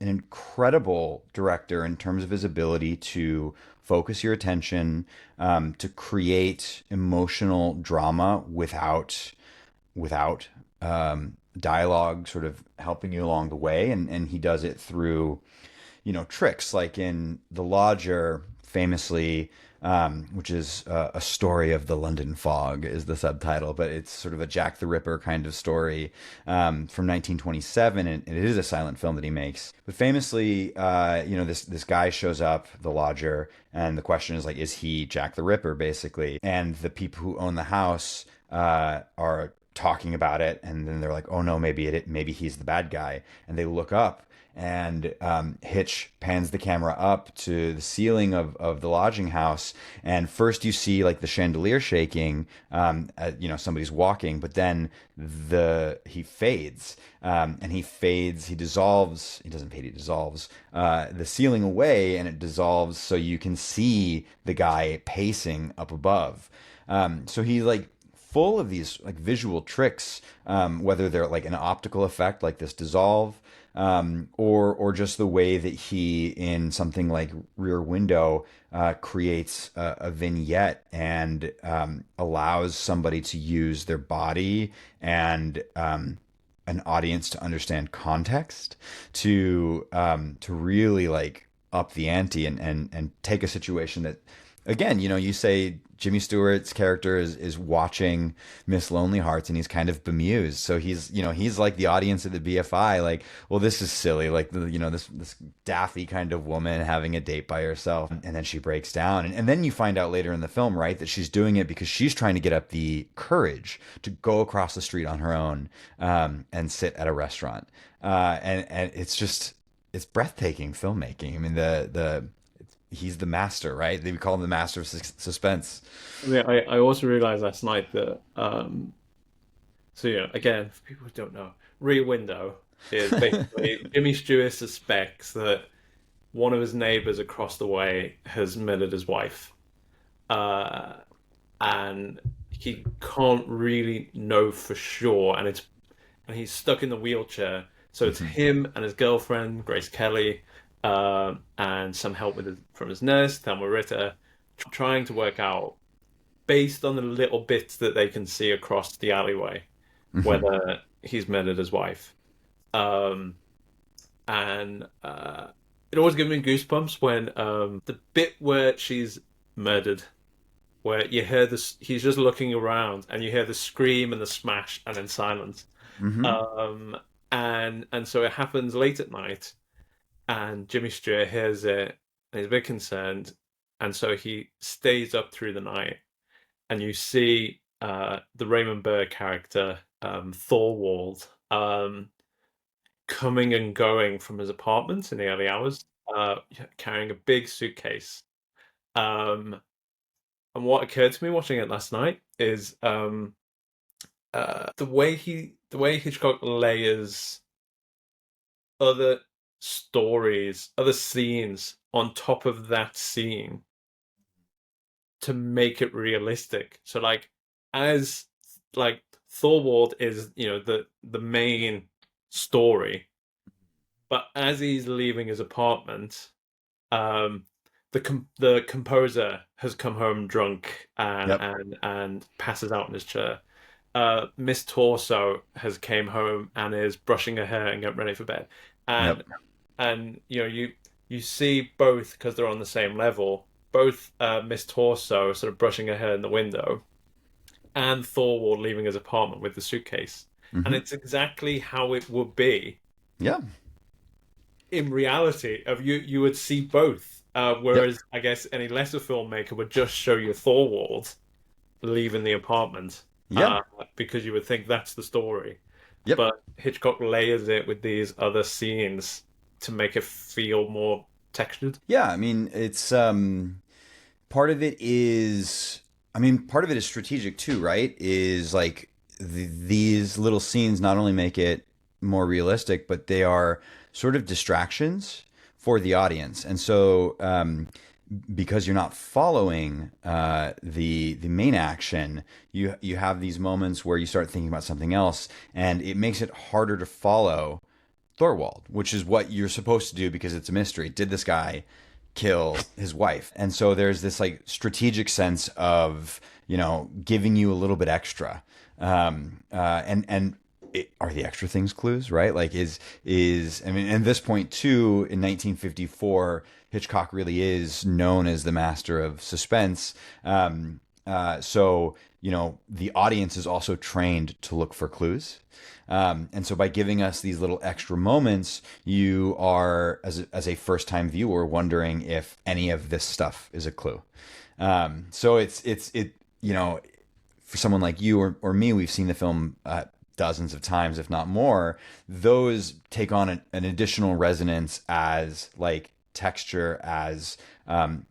an incredible director in terms of his ability to focus your attention, to create emotional drama without dialogue sort of helping you along the way, and he does it through tricks like in The Lodger, famously, which is a story of the London fog, is the subtitle, but it's sort of a Jack the Ripper kind of story from 1927, and it is a silent film that he makes. But famously, this guy shows up, the lodger, and the question is like, is he Jack the Ripper, basically? And the people who own the house are talking about it, and then they're like, oh no, maybe he's the bad guy, and they look up, and Hitch pans the camera up to the ceiling of the lodging house, and first you see like the chandelier shaking, somebody's walking, but then he fades, he dissolves, he doesn't fade, he dissolves the ceiling away, and it dissolves so you can see the guy pacing up above. So he like full of these like visual tricks, whether they're like an optical effect like this dissolve, or just the way that he, in something like Rear Window, creates a vignette and allows somebody to use their body and an audience to understand context to really like up the ante and take a situation that, again, you say Jimmy Stewart's character is watching Miss Lonely Hearts, and he's kind of bemused. So he's like the audience at the BFI, like, well, this is silly, like this daffy kind of woman having a date by herself, and then she breaks down, and then you find out later in the film, right, that she's doing it because she's trying to get up the courage to go across the street on her own, and sit at a restaurant, and it's breathtaking filmmaking. I mean, he's the master, right? They call him the master of suspense. Yeah, I also realized last night that so again, for people who don't know, Rear Window is basically Jimmy Stewart suspects that one of his neighbors across the way has murdered his wife, uh, and he can't really know for sure, and he's stuck in the wheelchair. So it's Mhm. him and his girlfriend Grace Kelly, and some help from his nurse Thelma Ritter, trying to work out, based on the little bits that they can see across the alleyway, Mhm. whether he's murdered his wife. Um, and it always gives me goosebumps when the bit where she's murdered, where you hear this, he's just looking around, and you hear the scream and the smash, and then silence. Mhm. Um, and so it happens late at night, and Jimmy Stewart hears it, and he's a bit concerned, and so he stays up through the night, and you see the Raymond Burr character, Thorwald, coming and going from his apartment in the early hours, carrying a big suitcase. Um, and what occurred to me watching it last night is the way Hitchcock layers other stories, other scenes on top of that scene to make it realistic. So like, as like Thorwald is, the main story, but as he's leaving his apartment, um the composer has come home drunk and Yep. passes out in his chair. Miss Torso has came home and is brushing her hair and getting ready for bed. And Yep. you see both, because they're on the same level, both Miss Torso sort of brushing her hair in the window, and Thorwald leaving his apartment with the suitcase. And Mhm. it's exactly how it would be Yeah. in reality. Of you would see both. Yep. Whereas I guess any lesser filmmaker would just show you Thorwald leaving the apartment, Yeah. because you would think that's the story. Yep. But Hitchcock layers it with these other scenes to make it feel more textured. Yeah. I mean, it's part of it is, I mean, part of it is strategic too, right? Is like these little scenes not only make it more realistic, but they are sort of distractions for the audience. And so, because you're not following the main action, you have these moments where you start thinking about something else, and it makes it harder to follow Thorwald, which is what you're supposed to do because it's a mystery. Did this guy kill his wife? And so there's this like strategic sense of, giving you a little bit extra. And are the extra things clues, right? Like I mean, at this point too, in 1954, Hitchcock really is known as the master of suspense. So, the audience is also trained to look for clues. And so by giving us these little extra moments, you are, as a first time viewer, wondering if any of this stuff is a clue. So for someone like you or me, we've seen the film dozens of times, if not more. Those take on an additional resonance as like texture, as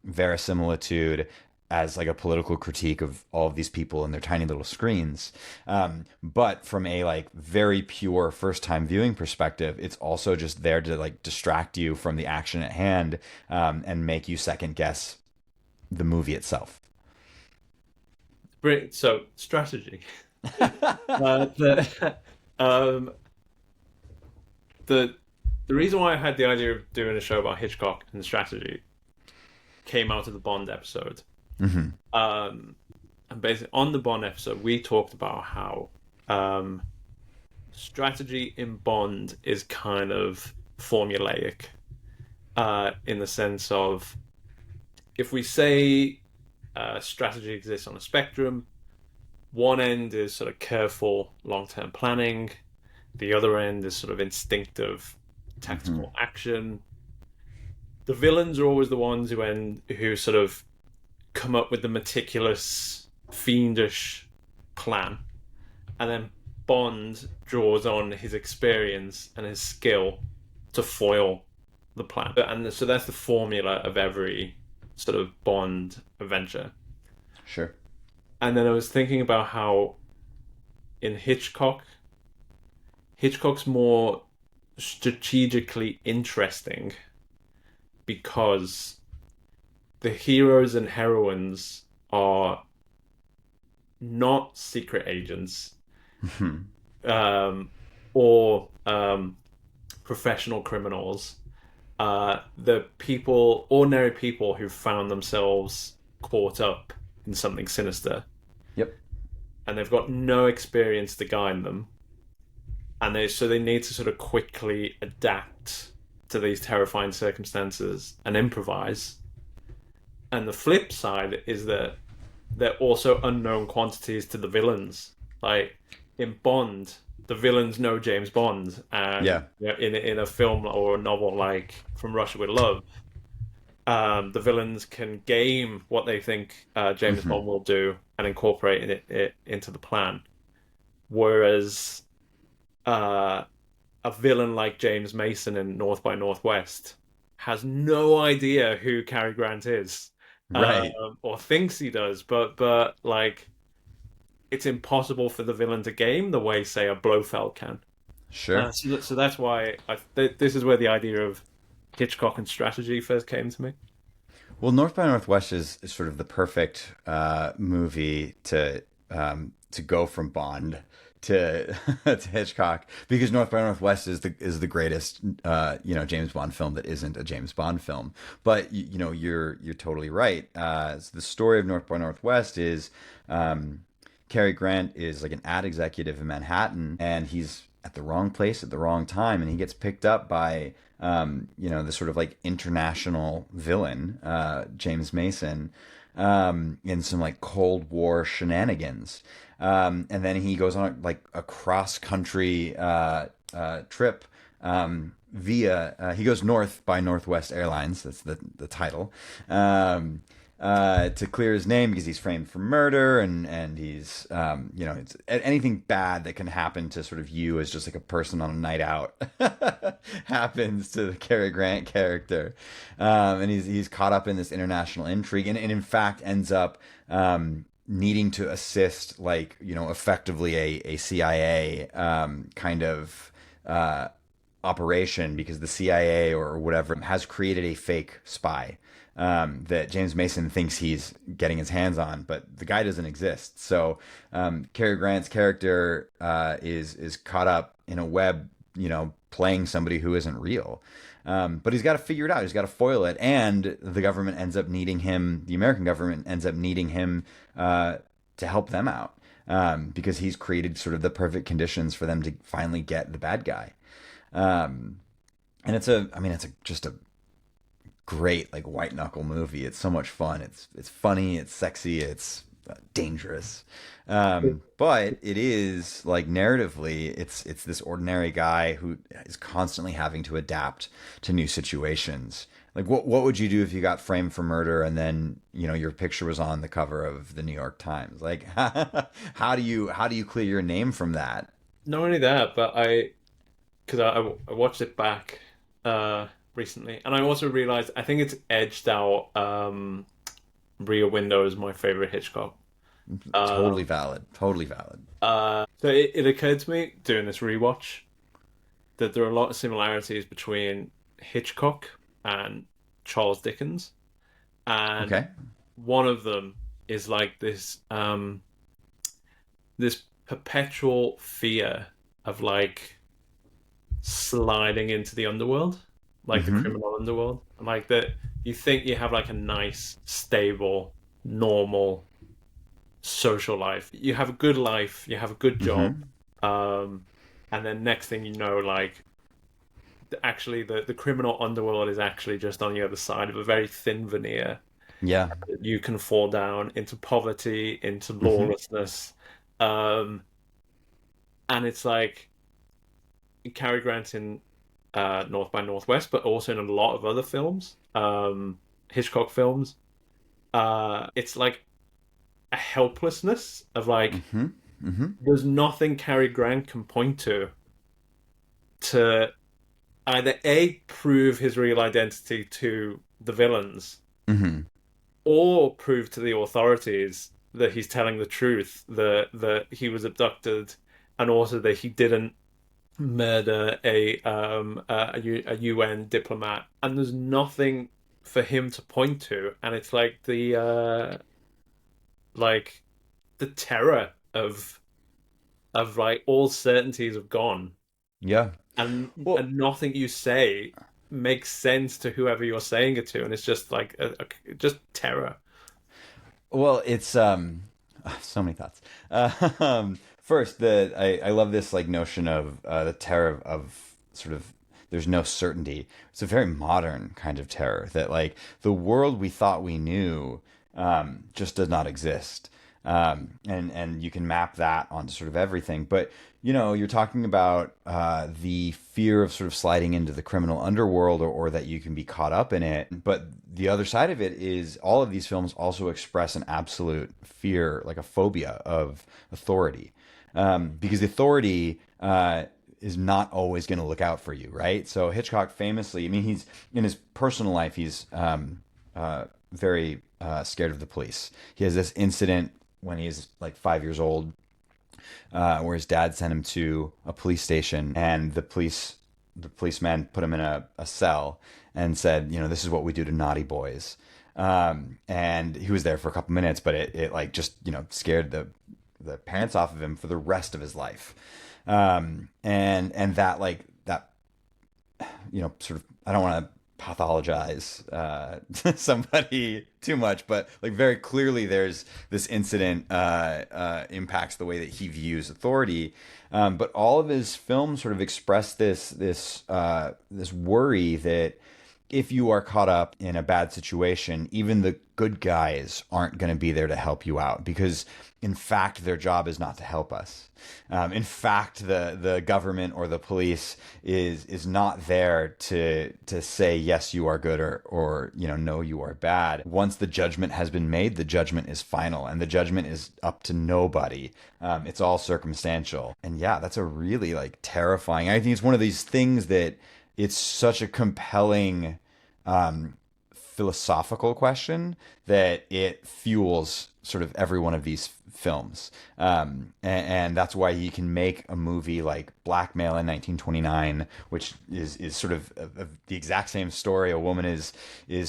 verisimilitude, as like a political critique of all of these people and their tiny little screens. But from a like very pure first time viewing perspective, it's also just there to like distract you from the action at hand, and make you second guess the movie itself. Brilliant. So strategy. The, the the reason why I had the idea of doing a show about Hitchcock and strategy came out of the Bond episode. Mm-hmm. And basically, on the Bond episode, we talked about how strategy in Bond is kind of formulaic, in the sense of, if we say strategy exists on a spectrum, one end is sort of careful long-term planning, the other end is sort of instinctive tactical action. The villains are always the ones who sort of come up with the meticulous, fiendish plan, and then Bond draws on his experience and his skill to foil the plan. And so that's the formula of every sort of Bond adventure. Sure. And then I was thinking about how in Hitchcock's more strategically interesting because the heroes and heroines are not secret agents or professional criminals. The ordinary people who found themselves caught up in something sinister. Yep. And they've got no experience to guide them. And they need to sort of quickly adapt to these terrifying circumstances and improvise. And the flip side is that they're also unknown quantities to the villains. Like in Bond, the villains know James Bond, and in a film or a novel like From Russia with Love, the villains can game what they think James Bond will do and incorporate it into the plan. Whereas a villain like James Mason in North by Northwest has no idea who Cary Grant is, right? Or thinks he does, but like it's impossible for the villain to game the way, say, a Blofeld can. Sure. So that's why this is where the idea of Hitchcock and strategy first came to me. Well, North by Northwest is sort of the perfect movie to go from Bond to Hitchcock, because North by Northwest is the greatest James Bond film that isn't a James Bond film. But you're totally right. So the story of North by Northwest is Cary Grant is like an ad executive in Manhattan, and he's at the wrong place at the wrong time, and he gets picked up by this sort of like international villain, James Mason, in some like Cold War shenanigans. And then he goes on like a cross country trip via he goes north by Northwest Airlines. That's the title. To clear his name because he's framed for murder, and he's it's anything bad that can happen to sort of you as just like a person on a night out happens to the Cary Grant character, and he's caught up in this international intrigue, and in fact ends up needing to assist, like effectively a CIA kind of operation, because the CIA or whatever has created a fake spy that James Mason thinks he's getting his hands on, but the guy doesn't exist. So Cary Grant's character is caught up in a web playing somebody who isn't real. But he's got to figure it out. He's got to foil it, and the government ends up needing him. The American government ends up needing him to help them out, because he's created sort of the perfect conditions for them to finally get the bad guy. And just a great like white knuckle movie. It's so much fun. It's funny. It's sexy. It's dangerous. But it is like narratively, it's this ordinary guy who is constantly having to adapt to new situations. Like what would you do if you got framed for murder and then your picture was on the cover of the New York Times? Like how do you clear your name from that? Not only that, but because I watched it back recently, and I also realized I think it's edged out. Rear Window is my favorite Hitchcock. Totally valid. Totally valid. So it occurred to me doing this rewatch that there are a lot of similarities between Hitchcock and Charles Dickens, and Okay. one of them is like this perpetual fear of like sliding into the underworld, like the Mm-hmm. criminal underworld, and like that you think you have like a nice, stable, normal social life. You have a good life, you have a good job, Mm-hmm. and then next thing you know, like actually the criminal underworld is actually just on the other side of a very thin veneer. Yeah. You can fall down into poverty, into Mm-hmm. lawlessness, um, and it's like Cary Grant in North by Northwest, but also in a lot of other films, Hitchcock films. It's like a helplessness of like Mm-hmm. Mm-hmm. there's nothing Cary Grant can point to either A, prove his real identity to the villains, Mm-hmm. or prove to the authorities that he's telling the truth, that he was abducted, and also that he didn't murder a UN diplomat. And there's nothing for him to point to, and it's like the terror of like all certainties have gone, Yeah. and Well, nothing you say makes sense to whoever you're saying it to, and it's just like just terror. it's so many thoughts. First, I love this like notion of the terror of sort of there's no certainty. It's a very modern kind of terror that like the world we thought we knew just does not exist. And you can map that onto sort of everything. But you're talking about the fear of sort of sliding into the criminal underworld, or that you can be caught up in it. But the other side of it is all of these films also express an absolute fear, like a phobia of authority, because authority is not always going to look out for you, right? So Hitchcock famously, I mean, he's in his personal life, he's very scared of the police. He has this incident when he's like 5 years old, where his dad sent him to a police station, and the policeman put him in a cell and said, this is what we do to naughty boys. And he was there for a couple minutes, but it like just scared the parents off of him for the rest of his life. And that like that sort of, I don't want to pathologize somebody too much, but like very clearly there's this incident impacts the way that he views authority. But all of his films sort of express this worry that if you are caught up in a bad situation, even the good guys aren't going to be there to help you out, because in fact their job is not to help us. In fact, the government or the police is not there to say yes you are good, or no you are bad. Once the judgment has been made, the judgment is final, and the judgment is up to nobody. It's all circumstantial, and yeah, that's a really like terrifying. I think it's one of these things that it's such a compelling philosophical question that it fuels sort of every one of these films, and that's why he can make a movie like Blackmail in 1929, which is sort of the exact same story. A woman is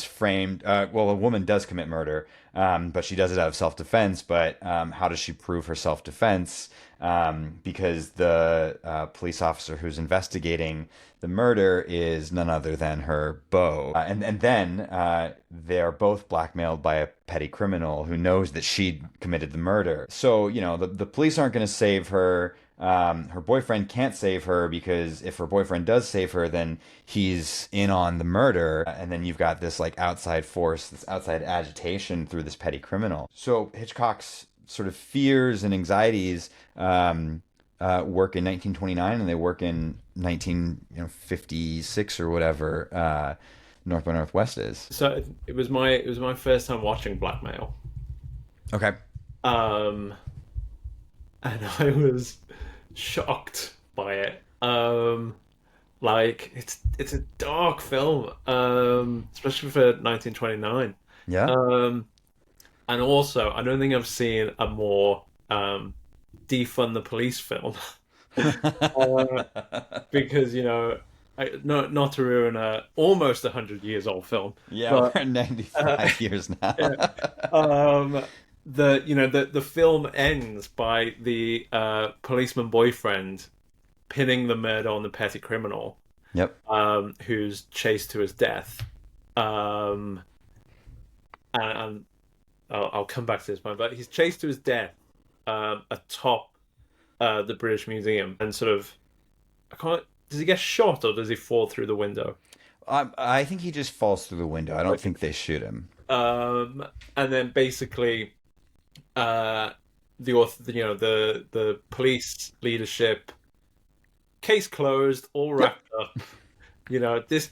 framed. Well, a woman does commit murder, but she does it out of self-defense. But how does she prove her self-defense? Because the police officer who's investigating the murder is none other than her beau. And then they're both blackmailed by a petty criminal who knows that she committed the murder. So, the police aren't going to save her. Her boyfriend can't save her because if her boyfriend does save her, then he's in on the murder. And then you've got this like outside force, this outside agitation through this petty criminal. So Hitchcock's sort of fears and anxieties work in 1929 and they work in 1956 or whatever North by Northwest is. So it was my first time watching Blackmail. Okay. And I was shocked by it. Like it's a dark film, especially for 1929. Yeah. And also, I don't think I've seen a more defund the police film. Because not to ruin a almost 100 years old film. Yeah, but, we're at 95 years now. The film ends by the policeman boyfriend pinning the murder on the petty criminal. Yep. Who's chased to his death. And I'll come back to this point, but he's chased to his death atop the British Museum, and sort of, does he get shot or does he fall through the window? I think he just falls through the window. I don't think they shoot him. And then basically, the police leadership, case closed, all wrapped up. This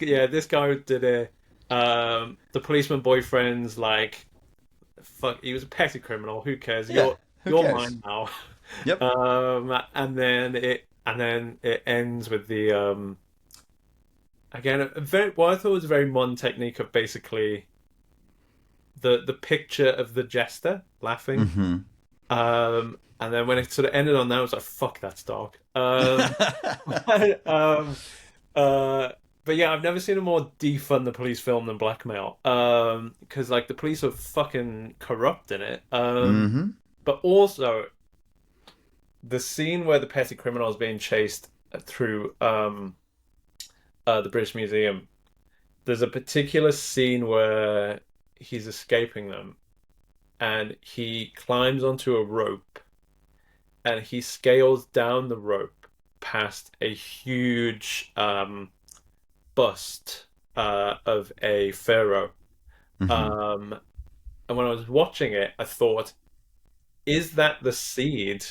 guy who did it. The policeman boyfriend's like, fuck, he was a petty criminal. Who cares? Yeah, you're mine now. Yep. And then it ends with the again what I thought was a very modern technique of basically the picture of the jester laughing. Mm-hmm. And then when it sort of ended on that, I was like, fuck, that's dark. But yeah, I've never seen a more defund the police film than Blackmail. Because like the police are fucking corrupt in it. Mm-hmm. But also the scene where the petty criminal is being chased through the British Museum. There's a particular scene where he's escaping them, and he climbs onto a rope, and he scales down the rope past a huge bust of a pharaoh. Mm-hmm. And when I was watching it, I thought, is that the seed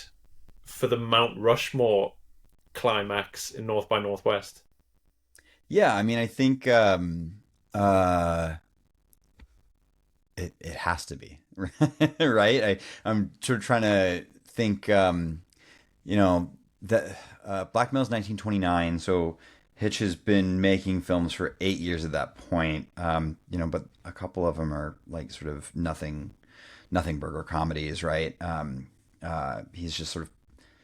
for the Mount Rushmore climax in North by Northwest? Yeah, I mean, I think it has to be, right? I'm sort of trying to think, that Blackmail's 1929, so Hitch has been making films for 8 years at that point, but a couple of them are like sort of nothing burger comedies, right? He's just sort of,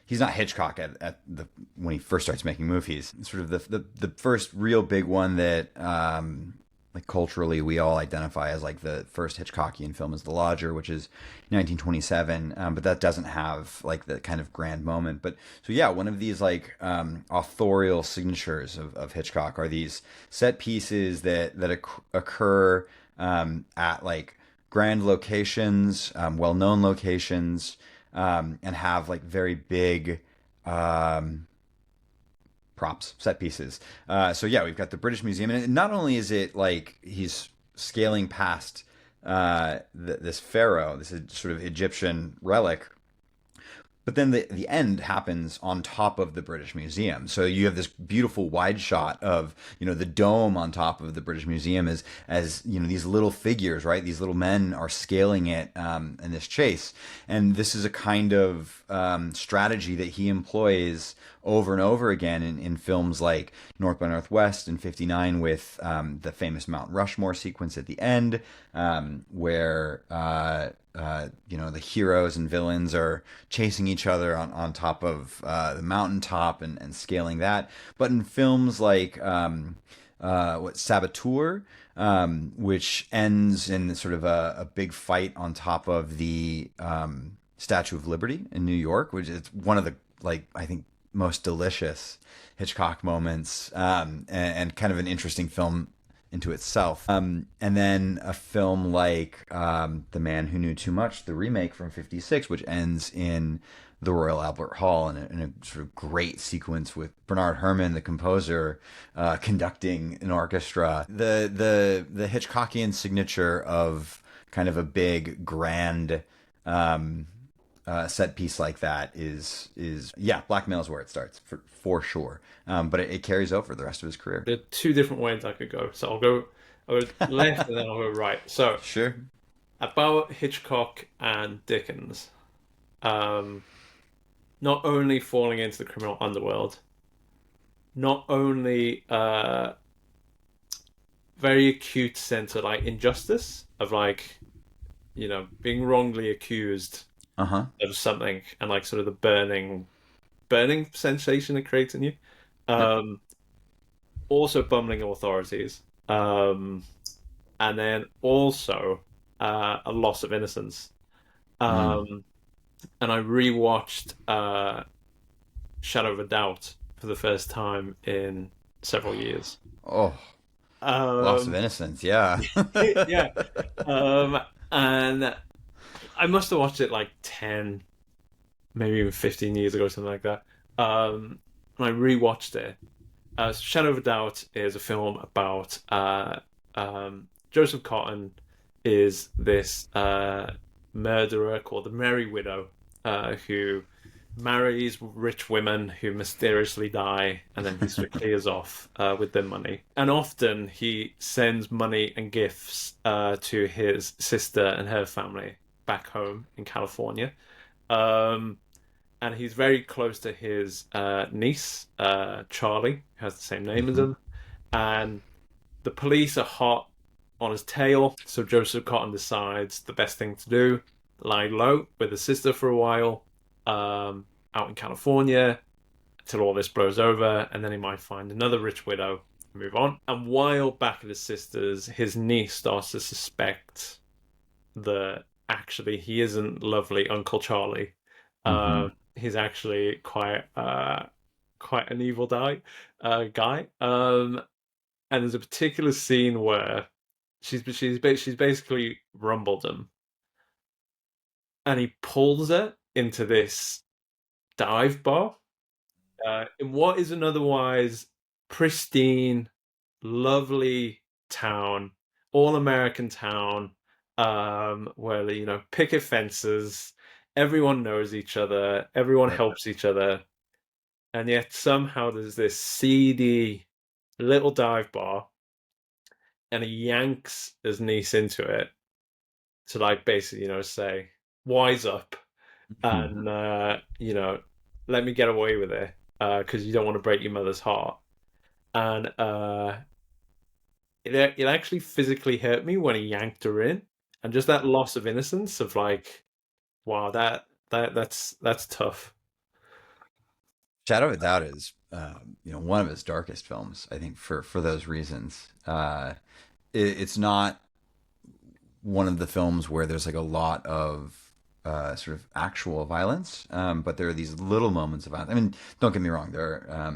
he's not Hitchcock when he first starts making movies. Sort of the first real big one that like culturally we all identify as like the first Hitchcockian film is The Lodger, which is 1927, but that doesn't have like the kind of grand moment. But so yeah, one of these like authorial signatures of Hitchcock are these set pieces that occur at like grand locations, well-known locations, and have like very big props, set pieces. So yeah, we've got the British Museum, and not only is it like he's scaling past this pharaoh, this sort of Egyptian relic, but then the end happens on top of the British Museum. So you have this beautiful wide shot of, the dome on top of the British Museum as these little figures, right? These little men are scaling it in this chase. And this is a kind of strategy that he employs over and over again in films like North by Northwest and 59 with the famous Mount Rushmore sequence at the end, where the heroes and villains are chasing each other on top of the mountaintop and scaling that. But in films like Saboteur, which ends in sort of a big fight on top of the Statue of Liberty in New York, which is one of the, like, I think, most delicious Hitchcock moments, and kind of an interesting film into itself. And then a film like The Man Who Knew Too Much, the remake from '56, which ends in the Royal Albert Hall in a sort of great sequence with Bernard Herrmann, the composer, conducting an orchestra. The Hitchcockian signature of kind of a big, grand set piece like that is blackmail is where it starts for sure. But it carries over the rest of his career. There are two different ways I could go. So I'll go left and then I'll go right. So Sure. about Hitchcock and Dickens. Not only falling into the criminal underworld, not only very acute sense of like injustice, of like, being wrongly accused Uh-huh. of something, and like sort of the burning sensation it creates in you. Yep. Also bumbling authorities. And then also a loss of innocence. Mm. And I rewatched Shadow of a Doubt for the first time in several years. Oh, loss of Um, innocence. Yeah. yeah. And I must have watched it like 10, maybe even 15 years ago, something like that. And I rewatched it. Shadow of a Doubt is a film about Joseph Cotton is this murderer called the Merry Widow, who marries rich women who mysteriously die, and then he sort of clears off with their money. And often he sends money and gifts to his sister and her family back home in California. And he's very close to his niece, Charlie, who has the same name as Hmm. him. And the police are hot on his tail, so Joseph Cotton decides the best thing to do: lie low with his sister for a while, out in California, until all this blows over, and then he might find another rich widow and move on. And while back at his sister's, his niece starts to suspect that actually he isn't lovely Uncle Charlie. Hmm. He's actually quite an evil guy. And there's a particular scene where she's basically rumbled him, and he pulls her into this dive bar in what is an otherwise pristine, lovely town, all American town, where picket fences, everyone knows each other, everyone Right. helps each other, and yet somehow there's this seedy little dive bar, and he yanks his niece into it to like basically say wise up, Hmm. and let me get away with it, because you don't want to break your mother's heart. And it actually physically hurt me when he yanked her in, and just that loss of innocence of like, wow, that's tough. Shadow of a Doubt is, one of his darkest films. I think for those reasons, it's not one of the films where there's like a lot of sort of actual violence, but there are these little moments of violence. I mean, don't get me wrong. There are,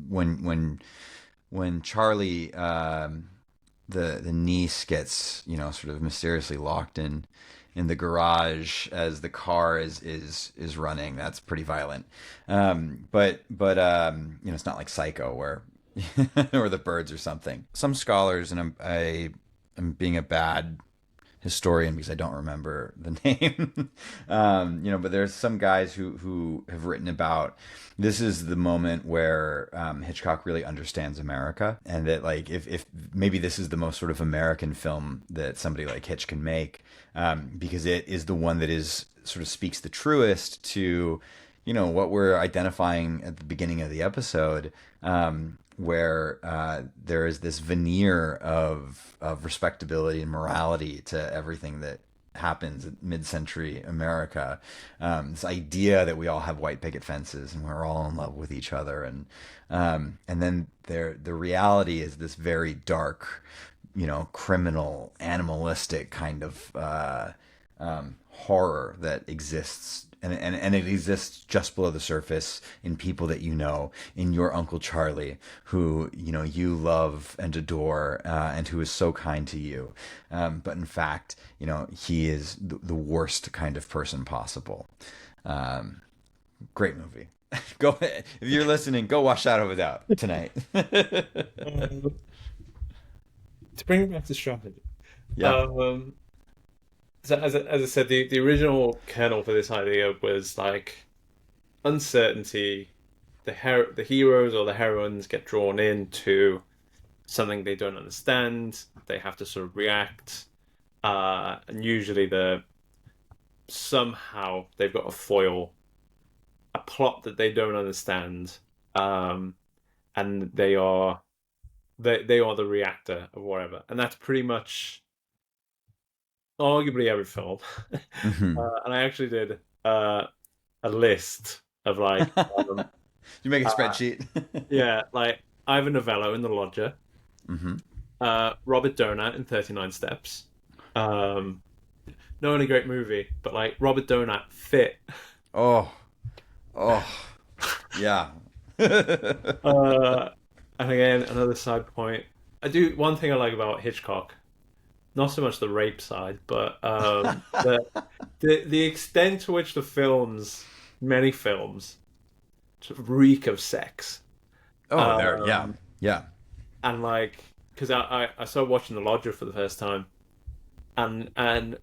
when Charlie, the niece, gets sort of mysteriously locked in the garage as the car is running. That's pretty violent. But it's not like Psycho where or the birds or something. Some scholars, and I'm being a bad historian because I don't remember the name. But there's some guys who have written about this is the moment where Hitchcock really understands America, and that like if maybe this is the most sort of American film that somebody like Hitch can make, because it is the one that is sort of speaks the truest to what we're identifying at the beginning of the episode, where there is this veneer of respectability and morality to everything that happens in mid-century America. This idea that we all have white picket fences and we're all in love with each other, and then the reality is this very dark, criminal, animalistic kind of horror that exists. And it exists just below the surface in people that in your Uncle Charlie, who you love and adore, and who is so kind to you. But in fact, he is the worst kind of person possible. Great movie. Go if you're listening, go watch Shadow of a Doubt tonight. To bring it back to strategy, Yeah. so as I said, the original kernel for this idea was like uncertainty. The heroes or the heroines get drawn into something they don't understand. They have to sort of react, and usually somehow they've got to foil a plot that they don't understand, and they are the reactor of whatever, and that's pretty much arguably every film. Hmm. And I actually did a list of like, You make a uh, spreadsheet. yeah, like Ivan Novello in The Lodger, Hmm. Robert Donat in 39 Steps. Um, Not only great movie, but like Robert Donat fit. Oh, oh, yeah. Uh, and again, another side point. I do one thing I like about Hitchcock, not so much the rape side, but the extent to which many films, sort of reek of sex. Oh, there. Yeah. Um, Yeah. and like, because I started watching The Lodger for the first time, and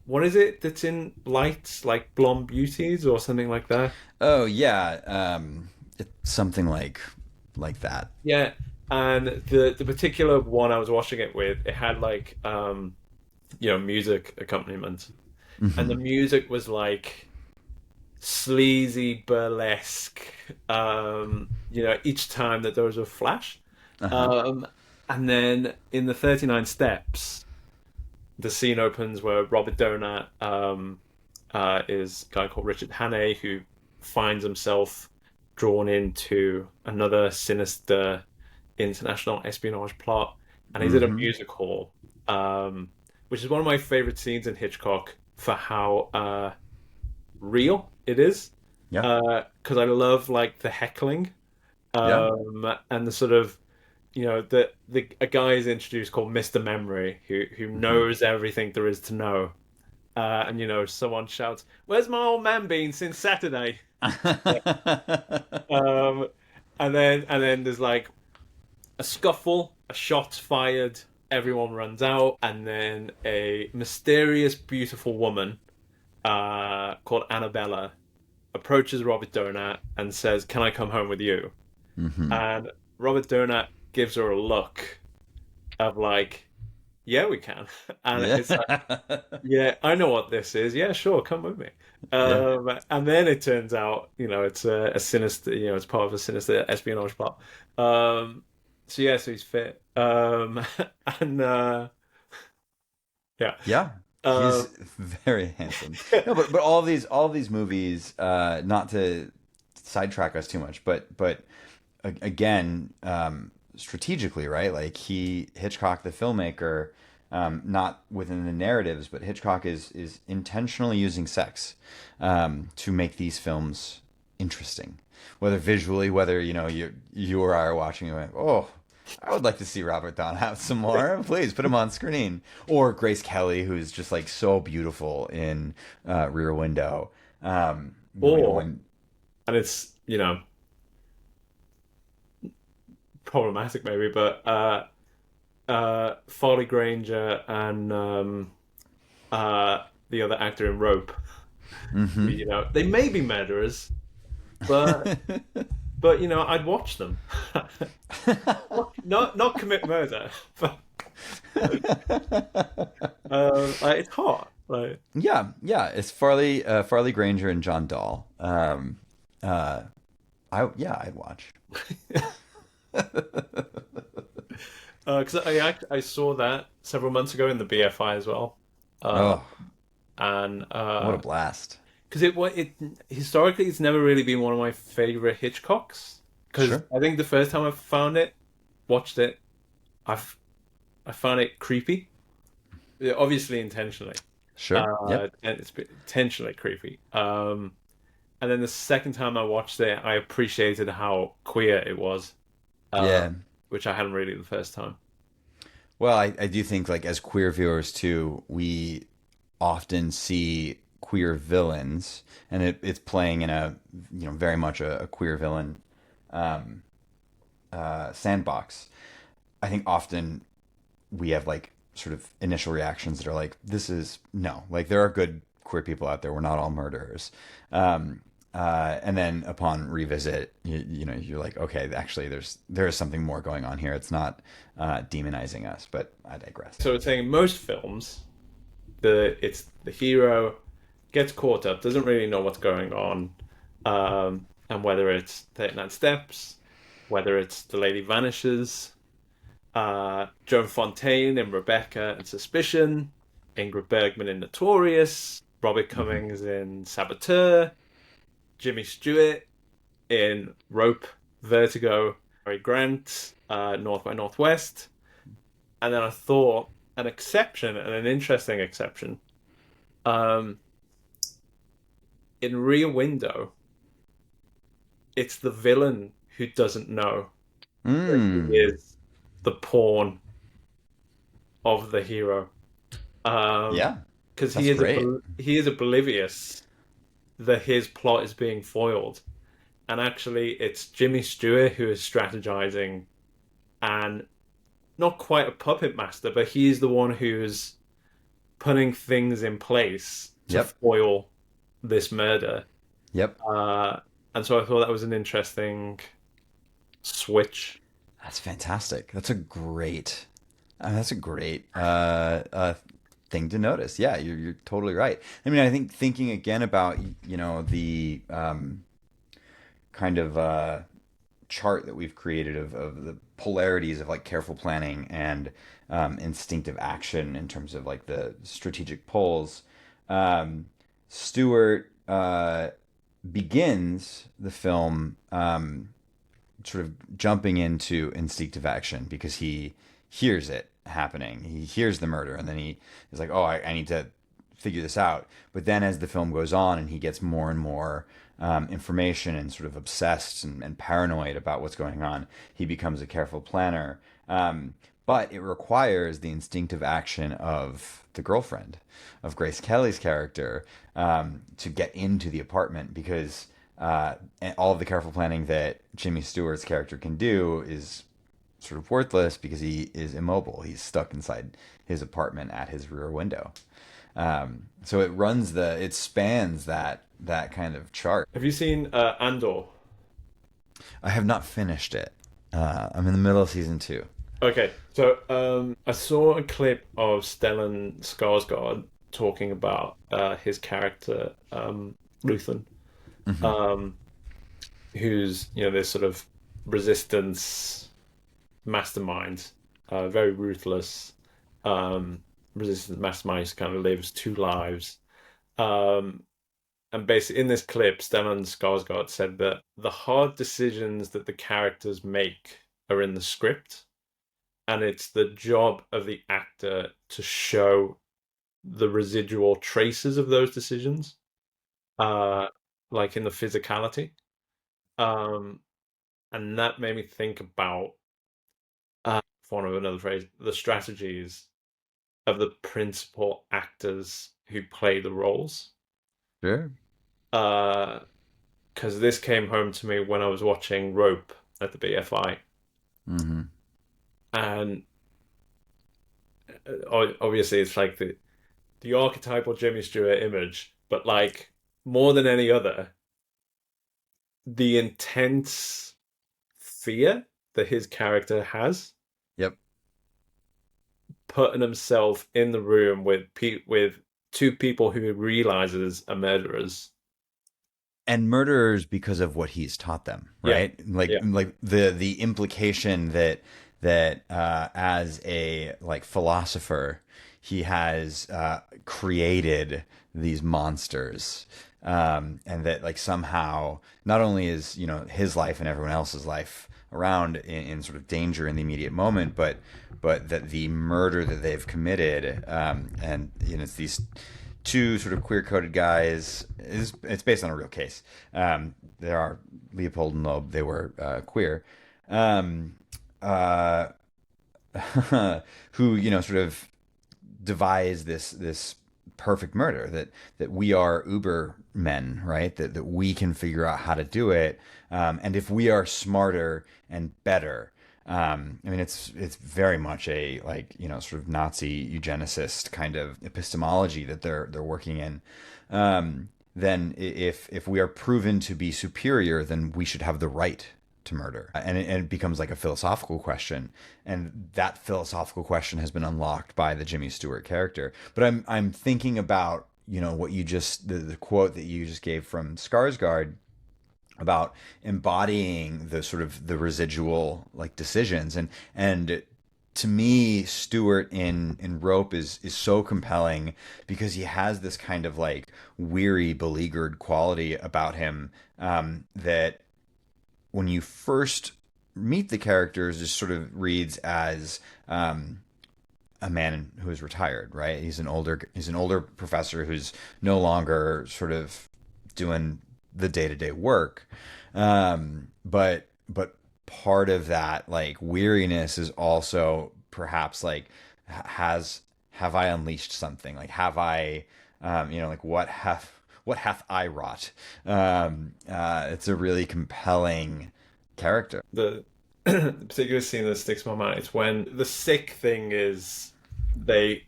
what is it that's in Lights, like Blonde Beauties or something like that? Oh, yeah. It's something like that. Yeah, and the particular one I was watching it with, it had like music accompaniment, and the Hmm. music was like sleazy burlesque. Each time that there was a flash, Uh-huh. um, and then in the 39 Steps, the scene opens where Robert Donat is a guy called Richard Hannay who finds himself drawn into another sinister international espionage plot, and he's at a Hmm. music hall, which is one of my favorite scenes in Hitchcock for how real it is. Yeah. Because I love like the heckling, Yeah. and the sort of the a guy is introduced called Mr. Memory who Hmm. knows everything there is to know. And someone shouts, "Where's my old man been since Saturday?" Um, and then there's like a scuffle, a shot's fired, everyone runs out, and then a mysterious, beautiful woman called Annabella approaches Robert Donat and says, "Can I come home with you?" Hmm. And Robert Donat gives her a look of like, "Yeah, we can," and Yeah. it's like, "Yeah, I know what this is. Yeah, sure, come with me." Yeah. And then it turns out, it's a sinister, it's part of a sinister espionage plot. Um, so yeah, so he's fit. And yeah, Yeah. He's um, very handsome. No, but all these movies, not to sidetrack us too much, but again, strategically, right? Like Hitchcock, the filmmaker, not within the narratives, but Hitchcock is intentionally using sex, to make these films interesting, whether visually, whether you or I are watching and going, oh, I would like to see Robert Don have some more. Please put him on screen. Or Grace Kelly, who's just like so beautiful in Rear Window. or When and it's problematic maybe, but Farley Granger and the other actor in Rope, hmm. they may be murderers, but I'd watch them. Not commit murder, but like, it's hot. Like, Yeah, it's Farley Granger and John Dahl. Uh, I'd watch. because I saw that several months ago in the BFI as well, uh, Oh, and what a blast! because it historically it's never really been one of my favorite Hitchcocks. Because Sure, I think the first time I found it, watched it, I f- I found it creepy. Yeah, obviously intentionally, sure, yep, and it's intentionally creepy. And then the second time I watched it, I appreciated how queer it was, uh, yeah. which I hadn't really the first time. Well, I do think like as queer viewers too, we often see queer villains, and it's playing in a very much a queer villain um, sandbox. I think often we have like sort of initial reactions that are like, this is no, like there are good queer people out there. We're not all murderers. Um, and then upon revisit, you're like, okay, actually, there is something more going on here. It's not demonizing us, but I digress. So it's saying in most films, it's the hero gets caught up, doesn't really know what's going on, and whether it's 39 Steps, whether it's the lady vanishes, Joan Fontaine in Rebecca and Suspicion, Ingrid Bergman in Notorious, Robert Mm-hmm. Cummings in Saboteur, Jimmy Stewart in Rope, Vertigo, Cary Grant, North by Northwest. And then I thought an exception, and an interesting exception, um, in Rear Window, it's the villain who doesn't know that he Mm, is the pawn of the hero. Um, yeah, because that's great. he is oblivious that his plot is being foiled, and actually, it's Jimmy Stewart who is strategizing and not quite a puppet master, but he's the one who's putting things in place to Yep, foil this murder. yep. Uh, and so I thought that was an interesting switch. That's fantastic. That's a great thing to notice. Yeah, you're totally right. I mean, I think thinking again about the kind of chart that we've created of the polarities of like careful planning and instinctive action in terms of like the strategic poles. Um, Stewart begins the film sort of jumping into instinctive action because he hears it happening. He hears the murder, and then he is like, "Oh, I need to figure this out." But then, as the film goes on, and he gets more and more information and sort of obsessed and paranoid about what's going on, he becomes a careful planner. But it requires the instinctive action of the girlfriend, of Grace Kelly's character, to get into the apartment because and all of the careful planning that Jimmy Stewart's character can do is sort of worthless because he is immobile. He's stuck inside his apartment at his rear window. So it spans that kind of chart. Have you seen Andor? I have not finished it. I'm in the middle of season 2. Okay, so I saw a clip of Stellan Skarsgård talking about his character Luthen, Hmm. um, who's this sort of resistance mastermind, very ruthless, um, resistance mastermind who kind of lives two lives. Um, and basically, in this clip, Stellan Skarsgård said that the hard decisions that the characters make are in the script, and it's the job of the actor to show the residual traces of those decisions, uh, like in the physicality. Um, and that made me think about, for want of another phrase, the strategies of the principal actors who play the roles. Sure. Because this came home to me when I was watching Rope at the BFI, Hmm. and obviously it's like the archetypal Jimmy Stewart image, but like more than any other, the intense fear that his character has, Yep. putting himself in the room with two people who he realizes are murderers. And murderers because of what he's taught them, Yeah, right? Like yeah, the implication that as a like philosopher, he has created these monsters, and that like somehow not only is his life and everyone else's life around in sort of danger in the immediate moment, but that the murder that they've committed, and it's these two sort of queer coded guys. It's based on a real case. There are Leopold and Loeb. They were queer, um, uh, who sort of devise this perfect murder that we are uber men, right? That we can figure out how to do it, and if we are smarter and better. I mean, it's very much a like sort of Nazi eugenicist kind of epistemology that they're working in. Then if we are proven to be superior, then we should have the right to murder, and it becomes like a philosophical question, and that philosophical question has been unlocked by the Jimmy Stewart character. But I'm thinking about what you just the quote that you just gave from Skarsgård about embodying the sort of the residual like decisions, and to me Stewart in Rope is so compelling because he has this kind of like weary beleaguered quality about him, that when you first meet the characters just sort of reads as a man who is retired, right? He's an older professor who's no longer sort of doing the day-to-day work. But part of that like weariness is also perhaps like have I unleashed something? Like have I like what hath I wrought? It's a really compelling character. the the particular scene that sticks in my mind is when the sick thing is they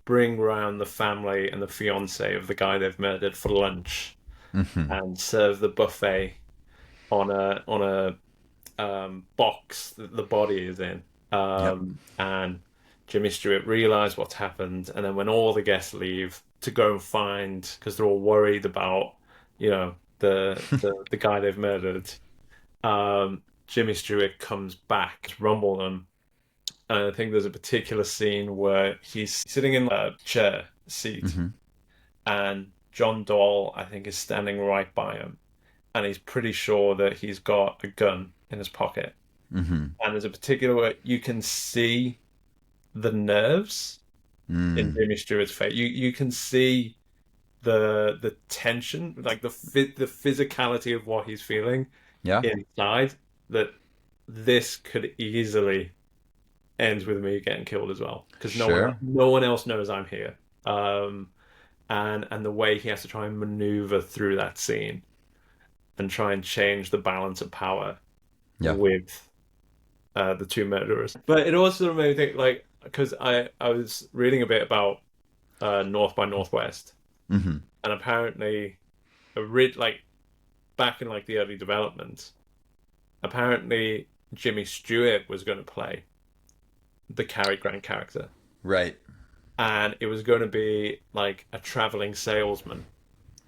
bring round the family and the fiance of the guy they've murdered for lunch Hmm. and serve the buffet on a box that the body is in. Yep. And Jimmy Stewart realized what's happened, and then when all the guests leave to go and find, because they're all worried about, the guy they've murdered, Jimmy Stewart comes back to rumble them. And I think there's a particular scene where he's sitting in a chair seat, Hmm. and John Dole, I think, is standing right by him, and he's pretty sure that he's got a gun in his pocket. Hmm. And there's a particular where you can see the nerves in Mm. Jimmy Stewart's face. You can see the tension, like the physicality of what he's feeling Yeah. inside. That this could easily end with me getting killed as well, because Sure. no one else knows I'm here. And the way he has to try and maneuver through that scene and try and change the balance of power Yeah. with the two murderers. But it also made me think, like, because I was reading a bit about North by Northwest, Hmm. and apparently, like back in like the early development, apparently Jimmy Stewart was going to play the Cary Grant character, Right. and it was going to be like a traveling salesman,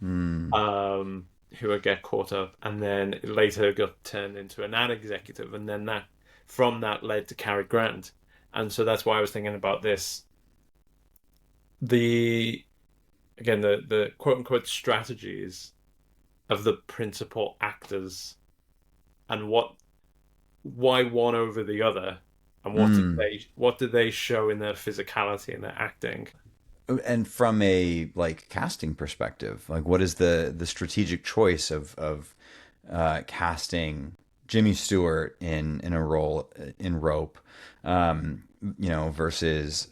Mm. um, who would get caught up, and then it later got turned into an ad executive, and then that from that led to Cary Grant, and so that's why I was thinking about this. The again the quote unquote strategies of the principal actors and why one over the other, and Mm. what did they show in their physicality and their acting. And from a like casting perspective, like what is the strategic choice of casting Jimmy Stewart in a role in Rope, versus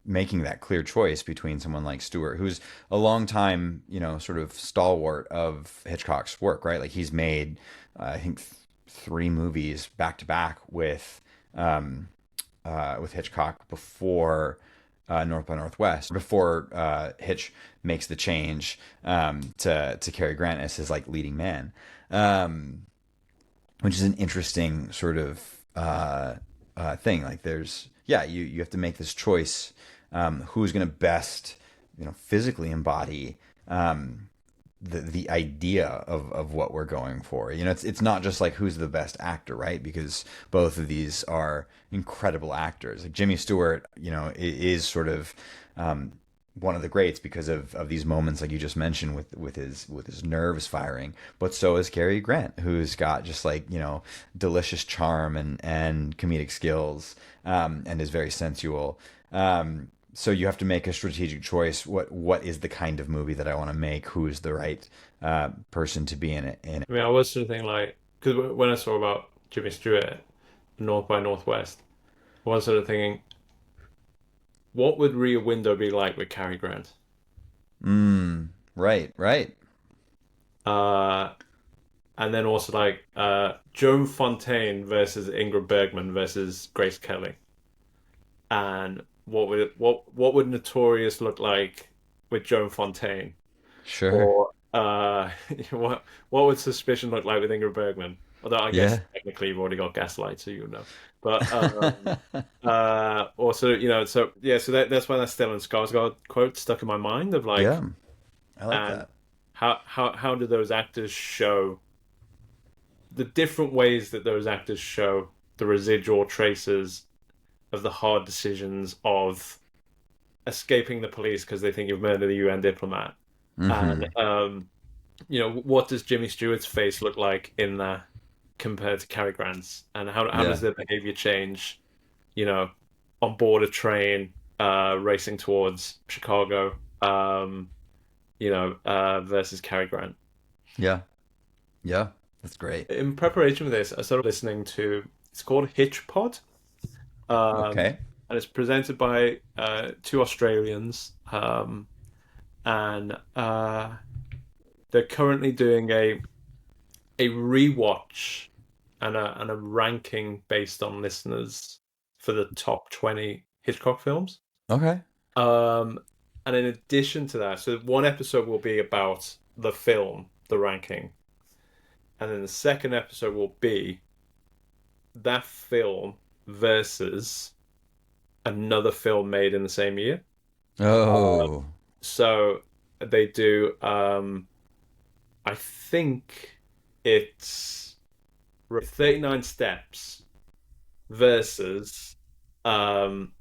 making that clear choice between someone like Stewart, who's a long time, sort of stalwart of Hitchcock's work, right? Like he's made, I think, three movies back to back with Hitchcock before North by Northwest, before Hitch makes the change to Cary Grant as his like leading man, which is an interesting sort of thing. Like there's you have to make this choice, who's going to best physically embody the idea of what we're going for. It's not just like who's the best actor, right? Because both of these are incredible actors. Like Jimmy Stewart, is sort of one of the greats because of these moments like you just mentioned with his nerves firing. But so is Cary Grant, who's got just like delicious charm and comedic skills, and is very sensual. So you have to make a strategic choice. What is the kind of movie that I want to make? Who is the right person to be in it? I mean, I was sort of thinking like, because when I saw about Jimmy Stewart, North by Northwest, I was sort of thinking, what would Rear Window be like with Cary Grant? Right, right. Uh, and then also like Joan Fontaine versus Ingrid Bergman versus Grace Kelly. And what would Notorious look like with Joan Fontaine? Sure. Or what would Suspicion look like with Ingrid Bergman? Although I guess Yeah. technically you've already got Gaslight, so you know. But also, so yeah, so that's why that Stellan Skarsgård quote stuck in my mind of like, Yeah, I like and that. how do those actors show the different ways that those actors show the residual traces of the hard decisions of escaping the police because they think you've murdered a UN diplomat. And Hmm. what does Jimmy Stewart's face look like in that compared to Cary Grant's? And how does Yeah. their behavior change, you know, on board a train, racing towards Chicago, versus Cary Grant? Yeah. Yeah. That's great. In preparation for this, I started listening to, it's called Hitch Pod. Okay. And it's presented by two Australians, and they're currently doing a rewatch and a ranking based on listeners for the top 20 Hitchcock films. Okay. Um, and in addition to that, so one episode will be about the film, the ranking, and then the second episode will be that film versus another film made in the same year. Oh. So they do, I think it's 39 Steps versus um,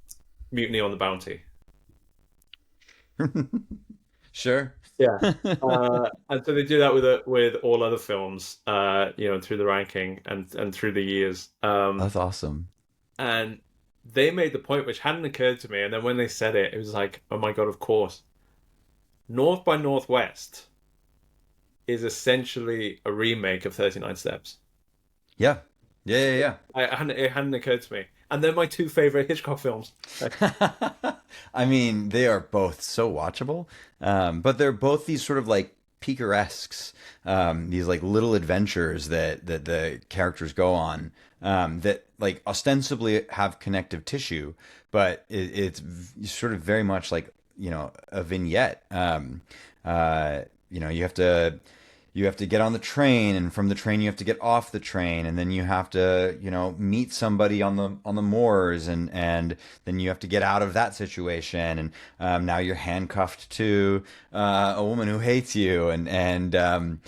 Mutiny on the Bounty. Sure. Yeah. And so they do that with all other films, through the ranking and through the years. That's awesome. And they made the point which hadn't occurred to me, and then when they said it, it was like, oh my God, of course. North by Northwest is essentially a remake of 39 Steps. Yeah. Yeah. It hadn't occurred to me. And they're my two favorite Hitchcock films. Yeah. I mean, they are both so watchable, but they're both these sort of like picaresques, these like little adventures that the characters go on, that like ostensibly have connective tissue, but sort of very much like a vignette. You have to get on the train, and from the train you have to get off the train, and then you have to meet somebody on the moors, and then you have to get out of that situation, and now you're handcuffed to a woman who hates you, and then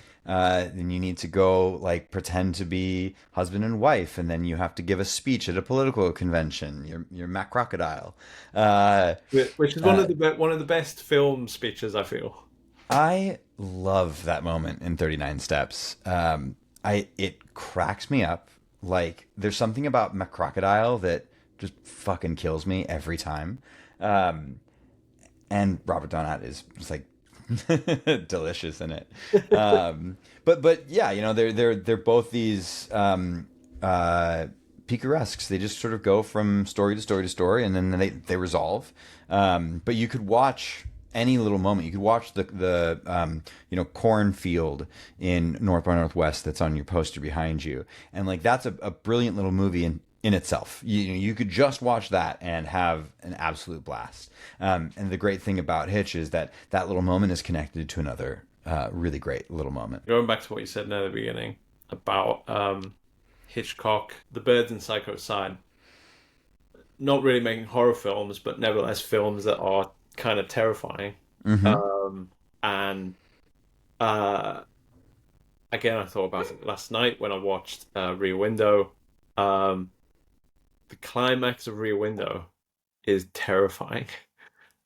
you need to go like pretend to be husband and wife, and then you have to give a speech at a political convention. You're Matt Crocodile. Which is one of the best film speeches, I feel. I love that moment in 39 Steps. It cracks me up. Like there's something about McCrocodile that just fucking kills me every time. And Robert Donat is just like delicious in it. But yeah, they're both these picaresques. They just sort of go from story to story to story, and then they resolve. But you could watch any little moment. You could watch the cornfield in North by Northwest that's on your poster behind you, and like that's a brilliant little movie in itself. You could just watch that and have an absolute blast. And the great thing about Hitch is that little moment is connected to another really great little moment. Going back to what you said at the beginning about Hitchcock, The Birds and Psycho side, not really making horror films, but nevertheless films that are kind of terrifying. Mm-hmm. And uh, again, I thought about it last night when I watched Rear Window. Um, the climax of Rear Window is terrifying.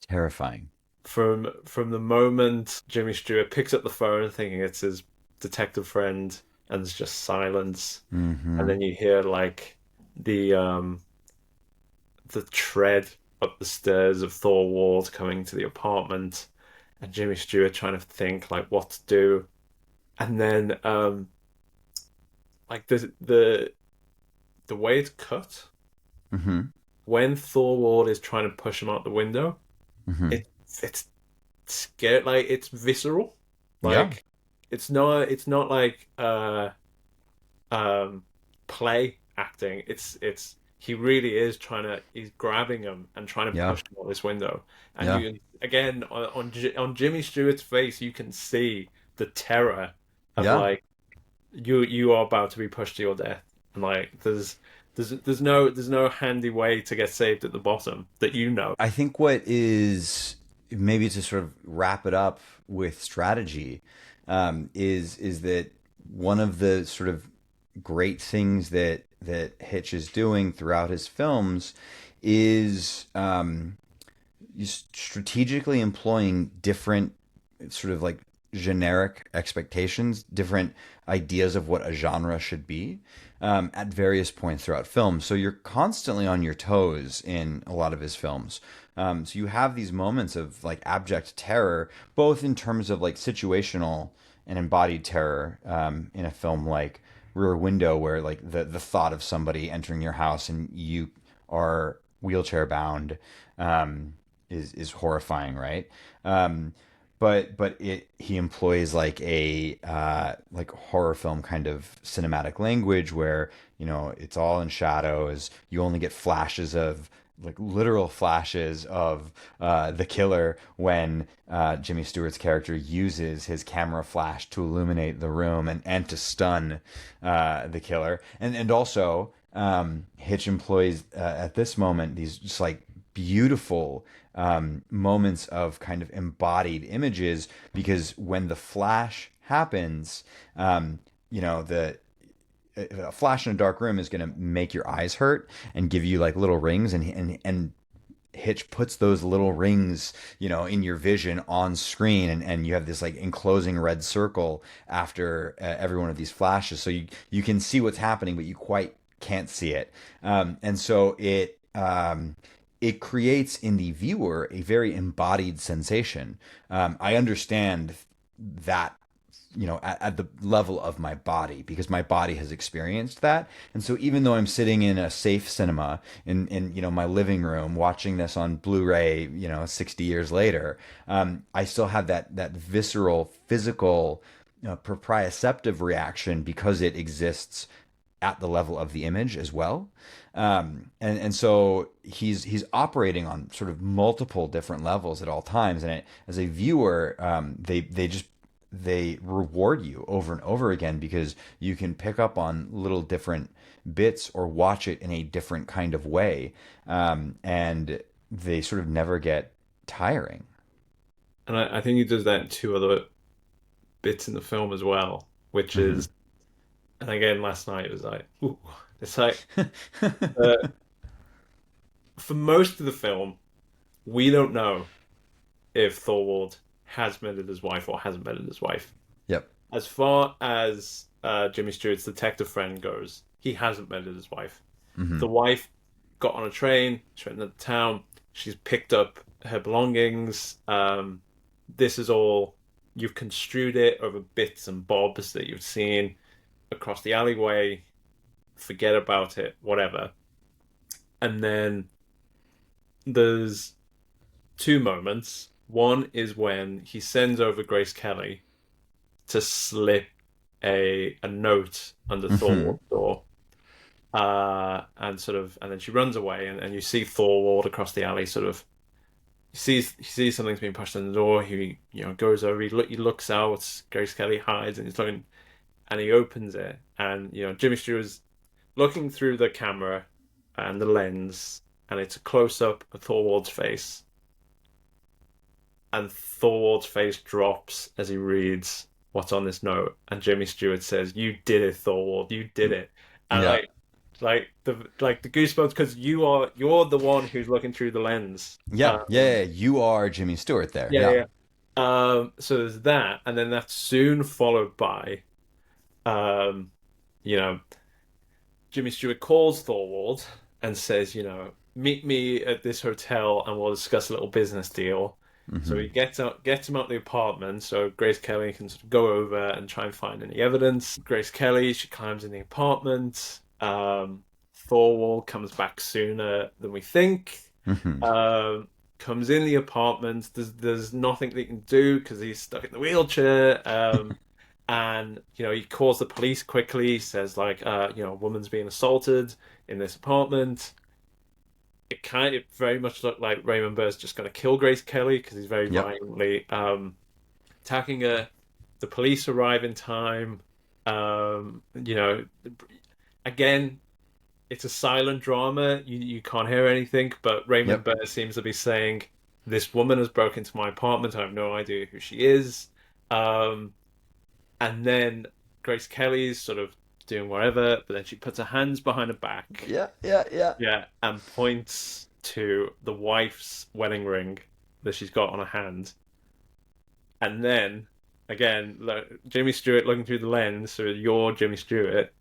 Terrifying. From the moment Jimmy Stewart picks up the phone thinking it's his detective friend, and there's just silence, and Mm-hmm. then you hear like the tread up the stairs of Thorwald coming to the apartment, and Jimmy Stewart trying to think like what to do, and then like the way it's cut Mm-hmm. when Thorwald is trying to push him out the window, Mm-hmm. it it's scared, like it's visceral, Yeah. like it's not like um play acting. It's he really is trying to he's grabbing him and trying to Yeah. push him out this window, and Yeah. you again on Jimmy Stewart's face you can see the terror of Yeah. like you are about to be pushed to your death, and like there's no handy way to get saved at the bottom that you know. I think what is, maybe to sort of wrap it up with strategy, is that one of the sort of great things that Hitch is doing throughout his films is strategically employing different sort of like generic expectations, different ideas of what a genre should be, at various points throughout films. So you're constantly on your toes in a lot of his films. So you have these moments of like abject terror, both in terms of like situational and embodied terror, in a film like Rear Window, where like the thought of somebody entering your house and you are wheelchair bound, is horrifying, right? Um, but he employs like a like horror film kind of cinematic language where, you know, it's all in shadows. You only get flashes of, like literal flashes of the killer when Jimmy Stewart's character uses his camera flash to illuminate the room and to stun the killer. And also, Hitch employs at this moment these just like beautiful moments of kind of embodied images, because when the flash happens, you know, the a flash in a dark room is going to make your eyes hurt and give you like little rings, and Hitch puts those little rings, you know, in your vision on screen, and you have this like enclosing red circle after every one of these flashes, so you can see what's happening, but you quite can't see it, and so it creates in the viewer a very embodied sensation. I understand that, you know, at the level of my body, because my body has experienced that. And so even though I'm sitting in a safe cinema in you know, my living room watching this on Blu-ray, you know, 60 years later, I still have that visceral physical, proprioceptive reaction, because it exists at the level of the image as well. And so he's operating on sort of multiple different levels at all times. And as a viewer, they reward you over and over again, because you can pick up on little different bits or watch it in a different kind of way, and they sort of never get tiring. And I think he does that in two other bits in the film as well, which Mm-hmm. is, and again, last night it was like, ooh, it's like uh, for most of the film, we don't know if Thorwald has murdered his wife or hasn't murdered his wife. Yep. As far as Jimmy Stewart's detective friend goes, he hasn't murdered his wife. Mm-hmm. The wife got on a train, she went into town, she's picked up her belongings. This is all, you've construed it over bits and bobs that you've seen across the alleyway. Forget about it, whatever. And then there's two moments. One is when he sends over Grace Kelly to slip a note under Mm-hmm. Thorwald's door. And then she runs away, and you see Thorwald across the alley, sort of he sees something's being pushed in the door. He goes over, he looks out, Grace Kelly hides, and he's looking, and he opens it, and Jimmy Stewart's looking through the camera and the lens, and it's a close up of Thorwald's face, and Thorwald's face drops as he reads what's on this note, and Jimmy Stewart says, "You did it, Thorwald. You did it." And Yeah. like the goosebumps because you're the one who's looking through the lens. Yeah. Yeah. Yeah. You are Jimmy Stewart there. Yeah, Yeah. yeah. So there's that, and then that's soon followed by, um, you know, Jimmy Stewart calls Thorwald and says, meet me at this hotel and we'll discuss a little business deal. So he Hmm. gets him out the apartment so Grace Kelly can sort of go over and try and find any evidence. Grace Kelly, she climbs in the apartment. Thorwald comes back sooner than we think. Hmm. Um, Comes in the apartment. There's nothing they can do because he's stuck in the wheelchair. And he calls the police quickly. He says like, a woman's being assaulted in this apartment. It very much looked like Raymond Burr's just going to kill Grace Kelly because he's very Yep. violently attacking her. The police arrive in time. Um, you know, again, it's a silent drama. You can't hear anything, but Raymond Yep. Burr seems to be saying, "This woman has broken into my apartment. I have no idea who she is." Um, and then Grace Kelly's sort of doing whatever, but then she puts her hands behind her back, Yeah. Yeah. Yeah. yeah, and points to the wife's wedding ring that she's got on her hand. And then again, Jimmy Stewart looking through the lens, so you're Jimmy Stewart.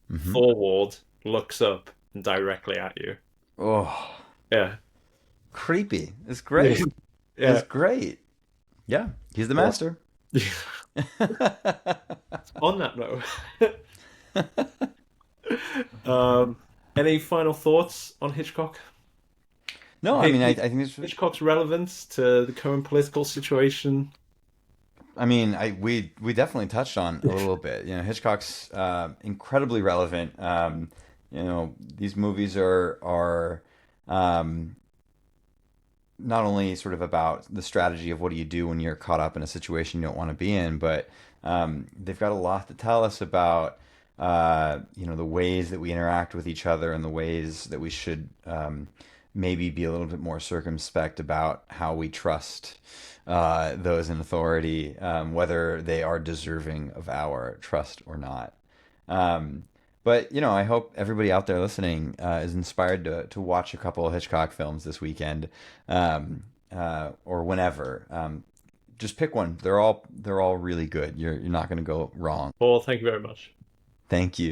Hmm. Forward looks up and directly at you. Oh, Yeah, creepy. It's great. It's yeah. great. Yeah. He's the Well, master. on that note, um, any final thoughts on Hitchcock? No, I mean, I think it's. Hitchcock's relevance to the current political situation. I mean, we definitely touched on a little bit. Hitchcock's incredibly relevant. These movies are um, not only sort of about the strategy of what do you do when you're caught up in a situation you don't want to be in, but they've got a lot to tell us about the ways that we interact with each other and the ways that we should maybe be a little bit more circumspect about how we trust those in authority, whether they are deserving of our trust or not. Um, but I hope everybody out there listening is inspired to watch a couple of Hitchcock films this weekend, or whenever. Just pick one. They're all really good. You're not going to go wrong. Paul, thank you very much. Thank you.